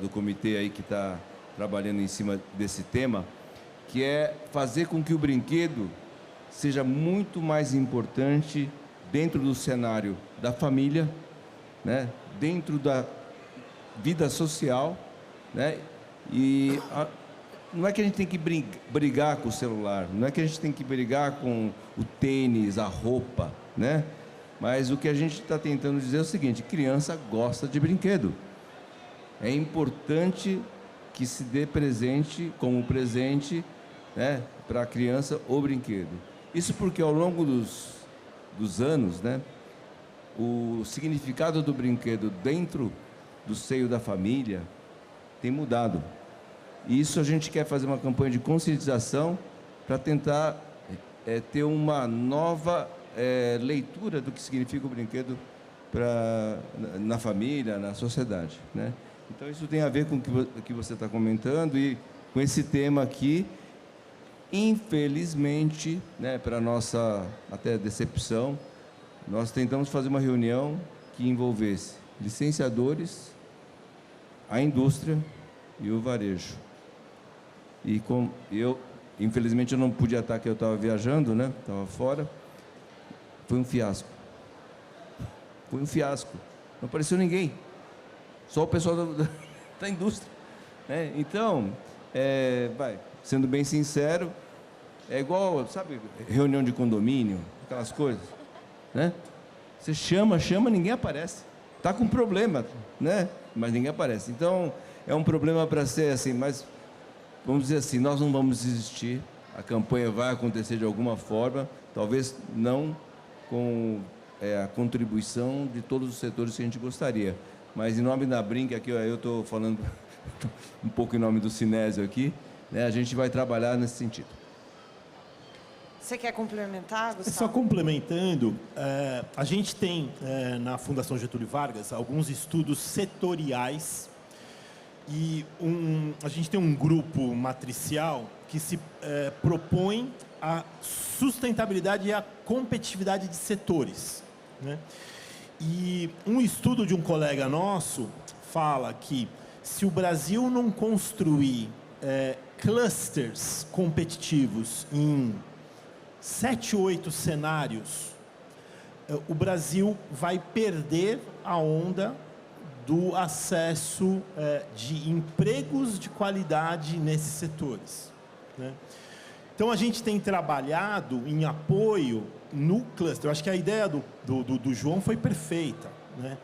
do comitê aí que está trabalhando em cima desse tema, que é fazer com que o brinquedo seja muito mais importante dentro do cenário da família, né? Dentro da vida social, né? E não é que a gente tem que brigar com o celular, não é que a gente tem que brigar com o tênis, a roupa, né? Mas o que a gente está tentando dizer é o seguinte: criança gosta de brinquedo. É importante que se dê presente, como presente, né, para a criança o brinquedo. Isso porque ao longo dos anos, né, o significado do brinquedo dentro do seio da família tem mudado. E isso a gente quer fazer uma campanha de conscientização para tentar ter uma nova leitura do que significa o brinquedo na família, na sociedade, né? Então isso tem a ver com o que você está comentando e com esse tema aqui. Infelizmente, né, para nossa até decepção, nós tentamos fazer uma reunião que envolvesse licenciadores, a indústria e o varejo. E infelizmente eu não podia estar, que eu estava viajando, né? Estava fora. Foi um fiasco. Foi um fiasco. Não apareceu ninguém. Só o pessoal da indústria, né? Então, sendo bem sincero, é igual, sabe, reunião de condomínio, aquelas coisas, né? Você chama, ninguém aparece. Está com problema, né? Mas ninguém aparece. Então, é um problema para ser assim, mas vamos dizer assim, nós não vamos desistir. A campanha vai acontecer de alguma forma, talvez não com a contribuição de todos os setores que a gente gostaria. Mas em nome da Brinq, aqui eu estou falando um pouco em nome do Cinésio aqui, né, a gente vai trabalhar nesse sentido. Você quer complementar, Gustavo? Só complementando, a gente tem na Fundação Getúlio Vargas alguns estudos setoriais e a gente tem um grupo matricial que se propõe a sustentabilidade e a competitividade de setores, né? E um estudo de um colega nosso fala que se o Brasil não construir clusters competitivos em 7, 8 cenários, o Brasil vai perder a onda do acesso de empregos de qualidade nesses setores, né? Então, a gente tem trabalhado em apoio no cluster. Eu acho que a ideia do João foi perfeita, né?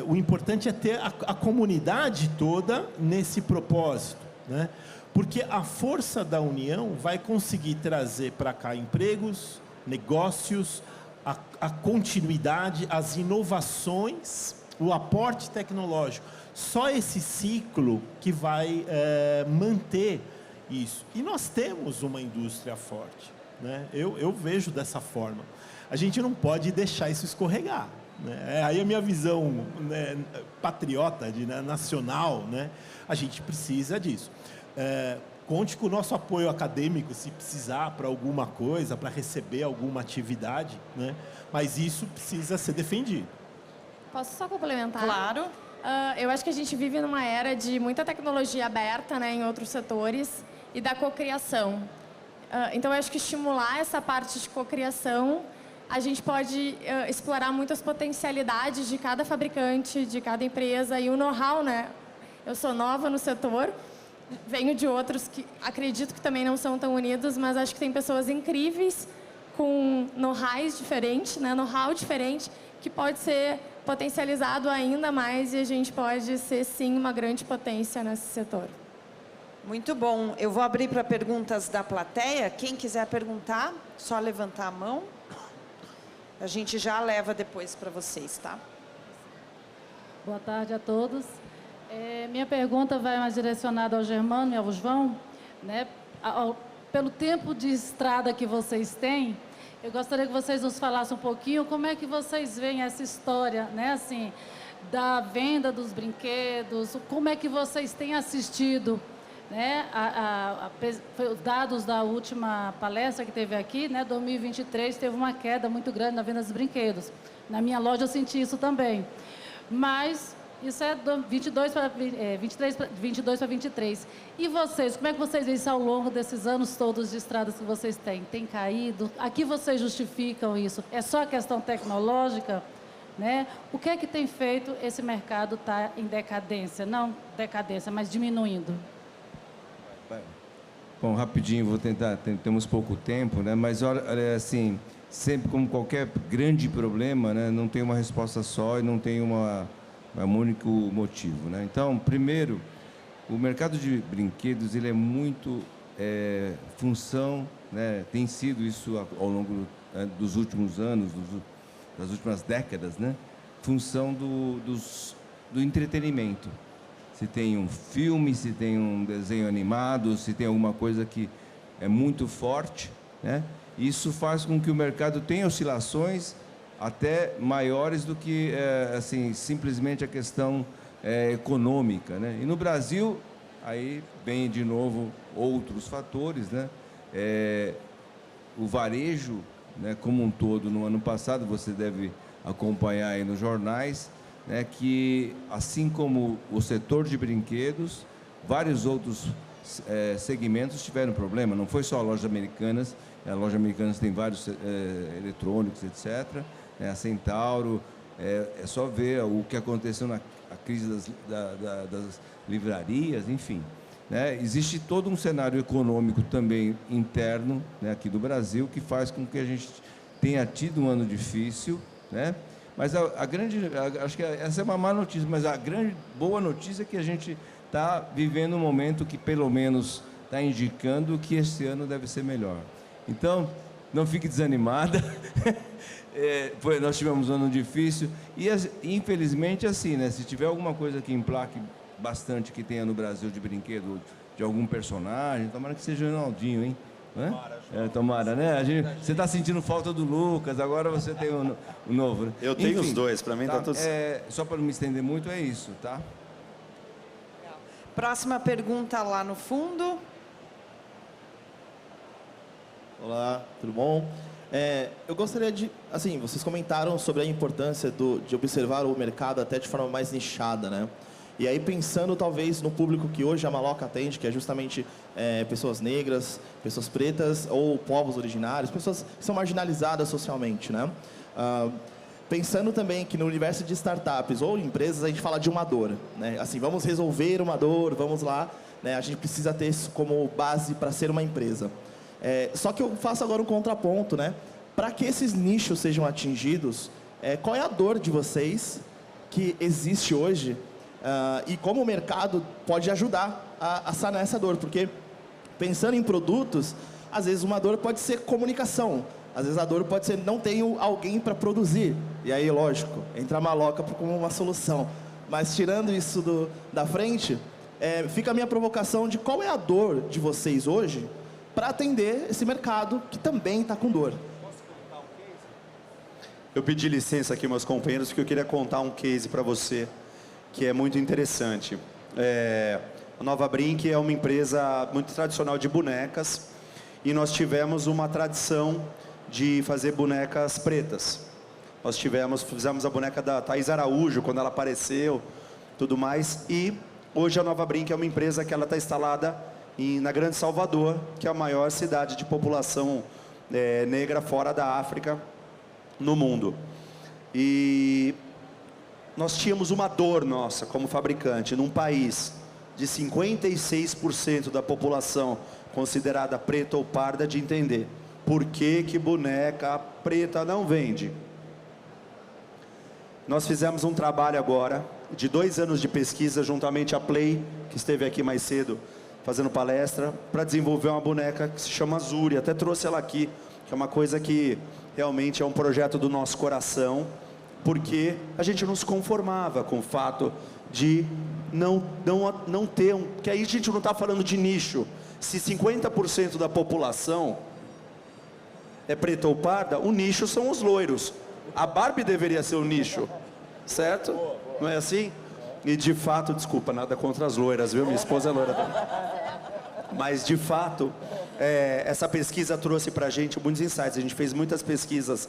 O importante é ter a comunidade toda nesse propósito, né? Porque a força da união vai conseguir trazer para cá empregos, negócios, a continuidade, as inovações, o aporte tecnológico. Só esse ciclo que vai manter isso. E nós temos uma indústria forte, né? Eu vejo dessa forma. A gente não pode deixar isso escorregar, né? Aí a minha visão, né, patriota, nacional, né? A gente precisa disso. Conte com o nosso apoio acadêmico se precisar para alguma coisa, para receber alguma atividade, né? Mas isso precisa ser defendido. Posso só complementar? Claro. Eu acho que a gente vive numa era de muita tecnologia aberta, né, em outros setores e da cocriação. Então, eu acho que estimular essa parte de cocriação, a gente pode explorar muitas potencialidades de cada fabricante, de cada empresa e o know-how, né? Eu sou nova no setor, venho de outros que acredito que também não são tão unidos, mas acho que tem pessoas incríveis com know-hows diferentes, né? Know-how diferente, que pode ser potencializado ainda mais e a gente pode ser, sim, uma grande potência nesse setor. Muito bom. Eu vou abrir para perguntas da plateia. Quem quiser perguntar, só levantar a mão. A gente já leva depois para vocês, tá? Boa tarde a todos. Minha pergunta vai mais direcionada ao Germano e ao João, né? Pelo tempo de estrada que vocês têm, eu gostaria que vocês nos falassem um pouquinho como é que vocês veem essa história, né? Assim, da venda dos brinquedos, como é que vocês têm assistido, né? Os dados da última palestra que teve aqui, né? 2023 teve uma queda muito grande na venda dos brinquedos. Na minha loja eu senti isso também. Mas isso é 22 para 23. E vocês, como é que vocês veem isso ao longo desses anos todos de estradas que vocês têm? Tem caído? A que vocês justificam isso? É só a questão tecnológica? Né? O que é que tem feito esse mercado estar em decadência? Não decadência, mas diminuindo. Bom, rapidinho, vou tentar, temos pouco tempo, né? Mas olha, assim, sempre como qualquer grande problema, né? Não tem uma resposta só e não tem um único motivo, né? Então, primeiro, o mercado de brinquedos, ele é muito função, né? Tem sido isso ao longo dos últimos anos, das últimas décadas, né? Função do entretenimento. Se tem um filme, se tem um desenho animado, se tem alguma coisa que é muito forte, né? Isso faz com que o mercado tenha oscilações até maiores do que assim, simplesmente a questão econômica, né? E no Brasil, aí vem de novo outros fatores, né? O varejo, né, como um todo, no ano passado, você deve acompanhar aí nos jornais, né, que assim como o setor de brinquedos, vários outros segmentos tiveram problema. Não foi só a loja Americanas, a loja Americanas tem vários eletrônicos, etc., né, a Centauro, é só ver o que aconteceu na crise das livrarias, enfim. Né, existe todo um cenário econômico também interno, né, aqui do Brasil, que faz com que a gente tenha tido um ano difícil, né? Mas acho que essa é uma má notícia, mas a grande boa notícia é que a gente está vivendo um momento que, pelo menos, está indicando que esse ano deve ser melhor. Então, não fique desanimada. Nós tivemos um ano difícil e, infelizmente, assim, né? Se tiver alguma coisa que emplaque bastante que tenha no Brasil de brinquedo, de algum personagem, tomara que seja o Ronaldinho, hein? Tomara, né? Você está sentindo falta do Lucas, agora você tem o novo, né? Eu tenho os dois, para mim tá tudo certo. Só para não me estender muito, é isso, tá? Próxima pergunta lá no fundo. Olá, tudo bom? Eu gostaria de... Assim, vocês comentaram sobre a importância de observar o mercado até de forma mais nichada, né? E aí, pensando talvez no público que hoje a Maloca atende, que é justamente pessoas negras, pessoas pretas ou povos originários, pessoas que são marginalizadas socialmente, né? Pensando também que no universo de startups ou empresas, a gente fala de uma dor, né? Assim, vamos resolver uma dor, vamos lá, né? A gente precisa ter isso como base para ser uma empresa. Só que eu faço agora um contraponto, né? Para que esses nichos sejam atingidos, qual é a dor de vocês que existe hoje e como o mercado pode ajudar a sanar essa dor? Porque, pensando em produtos, às vezes uma dor pode ser comunicação, às vezes a dor pode ser não tenho alguém para produzir, e aí, lógico, entra a Maloca como uma solução. Mas, tirando isso da frente, fica a minha provocação de qual é a dor de vocês hoje para atender esse mercado que também está com dor. Eu pedi licença aqui, meus companheiros, porque eu queria contar um case para você que é muito interessante. A Nova Brinque é uma empresa muito tradicional de bonecas e nós tivemos uma tradição de fazer bonecas pretas. Fizemos a boneca da Thaís Araújo quando ela apareceu, tudo mais. E hoje a Nova Brinque é uma empresa que ela está instalada na Grande Salvador, que é a maior cidade de população negra fora da África no mundo. E nós tínhamos uma dor nossa como fabricante num país de 56% da população considerada preta ou parda, de entender por que boneca preta não vende. Nós fizemos um trabalho agora de 2 anos de pesquisa juntamente à Play, que esteve aqui mais cedo fazendo palestra, para desenvolver uma boneca que se chama Zuri. Até trouxe ela aqui, que é uma coisa que realmente é um projeto do nosso coração, porque a gente não se conformava com o fato de não ter que aí a gente não está falando de nicho. Se 50% da população é preta ou parda, o nicho são os loiros. A Barbie deveria ser o nicho, certo? Não é assim? E de fato, desculpa, nada contra as loiras, viu? Minha esposa é loira também. Mas de fato, essa pesquisa trouxe para a gente muitos insights. A gente fez muitas pesquisas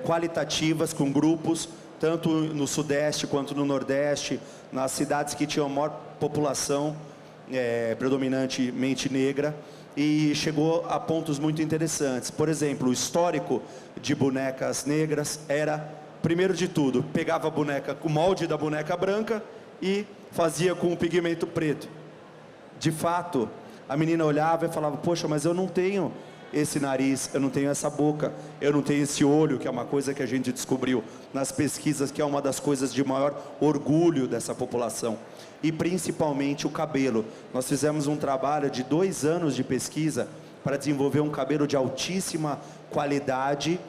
qualitativas com grupos, tanto no Sudeste quanto no Nordeste, nas cidades que tinham maior população predominantemente negra, e chegou a pontos muito interessantes. Por exemplo, o histórico de bonecas negras era, primeiro de tudo, pegava a boneca, o molde da boneca branca e fazia com o pigmento preto. De fato, a menina olhava e falava: poxa, mas eu não tenho esse nariz, eu não tenho essa boca, eu não tenho esse olho, que é uma coisa que a gente descobriu nas pesquisas, que é uma das coisas de maior orgulho dessa população. E principalmente o cabelo. Nós fizemos um trabalho de 2 anos de pesquisa para desenvolver um cabelo de altíssima qualidade,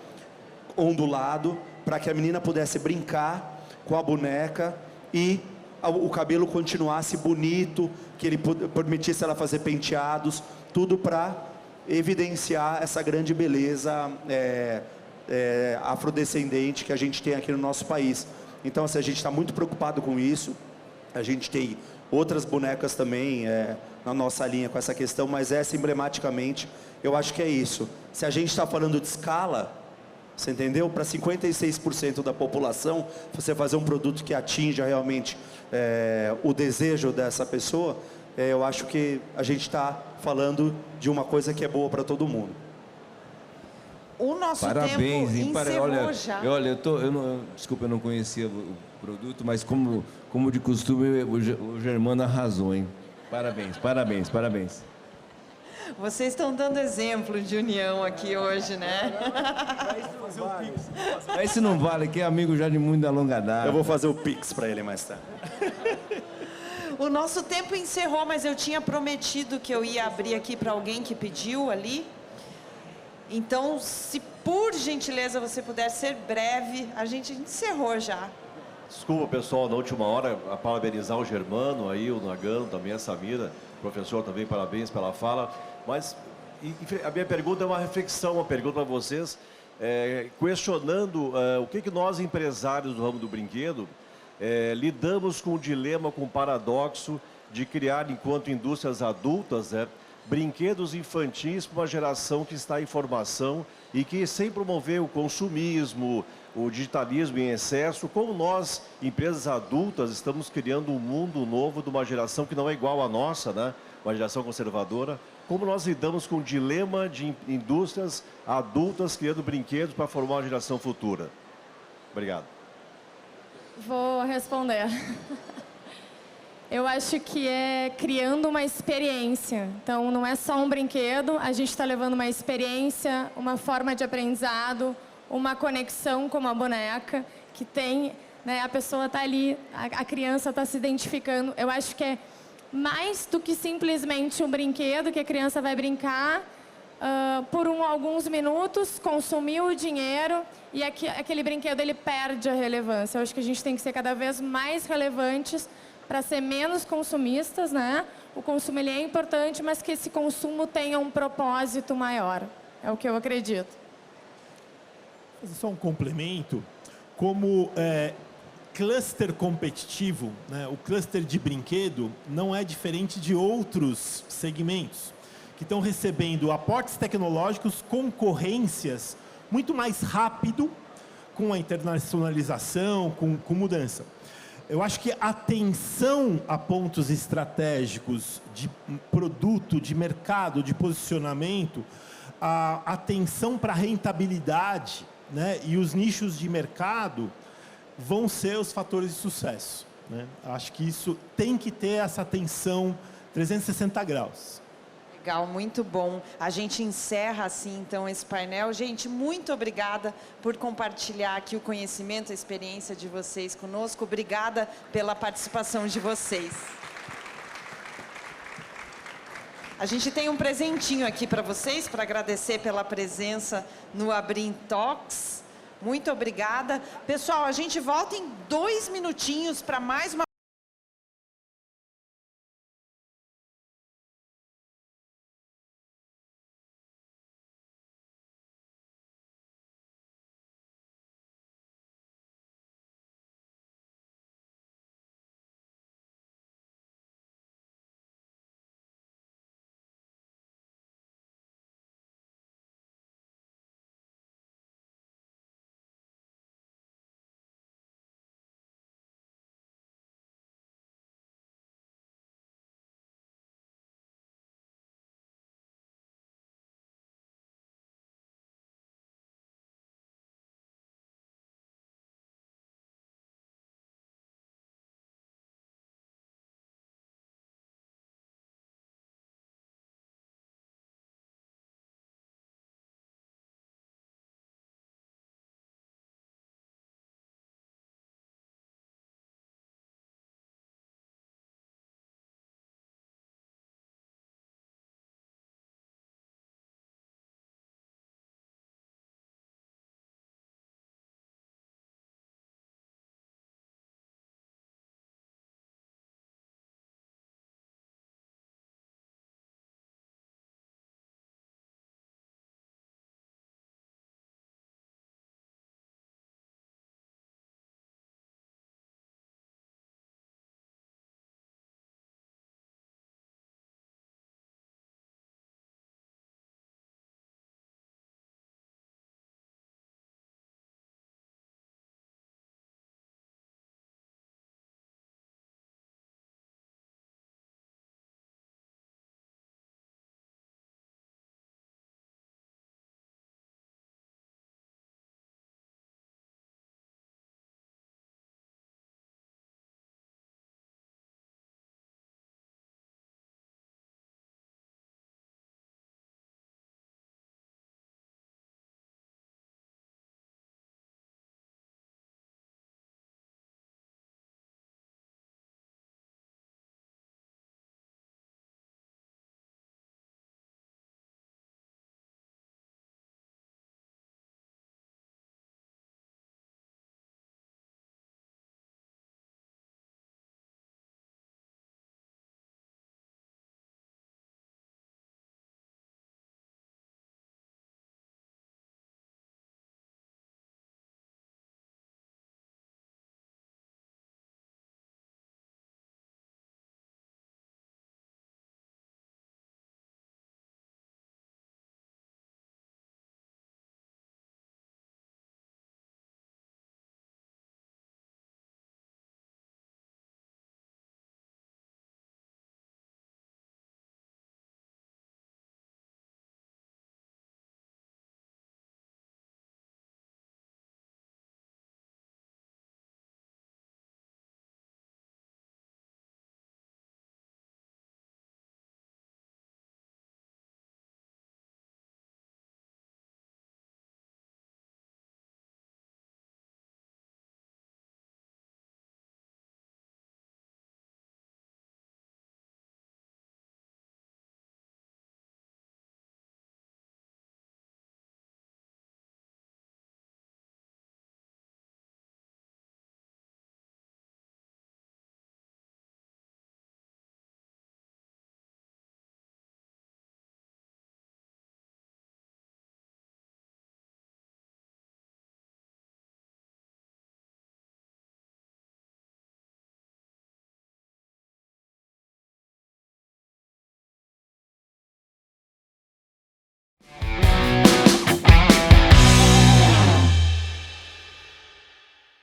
ondulado, para que a menina pudesse brincar com a boneca e o cabelo continuasse bonito, que ele permitisse ela fazer penteados, tudo para evidenciar essa grande beleza afrodescendente que a gente tem aqui no nosso país. Então, assim, a gente está muito preocupado com isso. A gente tem outras bonecas também na nossa linha com essa questão, mas essa emblematicamente, eu acho que é isso. Se a gente está falando de escala, você entendeu? Para 56% da população, você fazer um produto que atinja realmente o desejo dessa pessoa, eu acho que a gente está falando de uma coisa que é boa para todo mundo. O nosso Parabéns, tempo encerrou já. Desculpa, eu não conhecia o produto, mas como de costume, o Germano arrasou, hein? Parabéns, parabéns, parabéns. Vocês estão dando exemplo de união aqui hoje, né? Mas se não vale, que é amigo já de muita longa data. Eu vou fazer o Pix para ele mais tarde. O nosso tempo encerrou, mas eu tinha prometido que eu ia abrir aqui para alguém que pediu ali. Então, se por gentileza você puder ser breve, a gente encerrou já. Desculpa, pessoal, na última hora, a parabenizar o Germano, aí, o Nagano, também a Samira, professor também, parabéns pela fala. Mas a minha pergunta é uma reflexão, uma pergunta para vocês, questionando o que nós, empresários do ramo do brinquedo, lidamos com o dilema, com o paradoxo de criar, enquanto indústrias adultas, brinquedos infantis para uma geração que está em formação e que, sem promover o consumismo, o digitalismo em excesso, como nós, empresas adultas, estamos criando um mundo novo de uma geração que não é igual à nossa, né? Uma geração conservadora. Como nós lidamos com o dilema de indústrias adultas criando brinquedos para formar uma geração futura? Obrigado. Vou responder. Eu acho que é criando uma experiência. Então, não é só um brinquedo, a gente está levando uma experiência, uma forma de aprendizado, uma conexão com uma boneca que tem, né, a pessoa está ali, a criança está se identificando. Eu acho que é mais do que simplesmente um brinquedo que a criança vai brincar por alguns minutos, consumir o dinheiro e aquele brinquedo ele perde a relevância. Eu acho que a gente tem que ser cada vez mais relevantes para ser menos consumistas, né? O consumo ele é importante, mas que esse consumo tenha um propósito maior. É o que eu acredito. fazer só um complemento. Como cluster competitivo, né, o cluster de brinquedo não é diferente de outros segmentos que estão recebendo aportes tecnológicos, concorrências muito mais rápido com a internacionalização, com mudança. Eu acho que a atenção a pontos estratégicos de produto, de mercado, de posicionamento, a atenção para a rentabilidade, né, e os nichos de mercado vão ser os fatores de sucesso, né? Acho que isso tem que ter essa atenção 360 graus. Legal, muito bom. A gente encerra assim, então, esse painel. Gente, muito obrigada por compartilhar aqui o conhecimento, a experiência de vocês conosco. Obrigada pela participação de vocês. A gente tem um presentinho aqui para vocês, para agradecer pela presença no Abrim Talks. Muito obrigada. Pessoal, a gente volta em 2 minutinhos para mais uma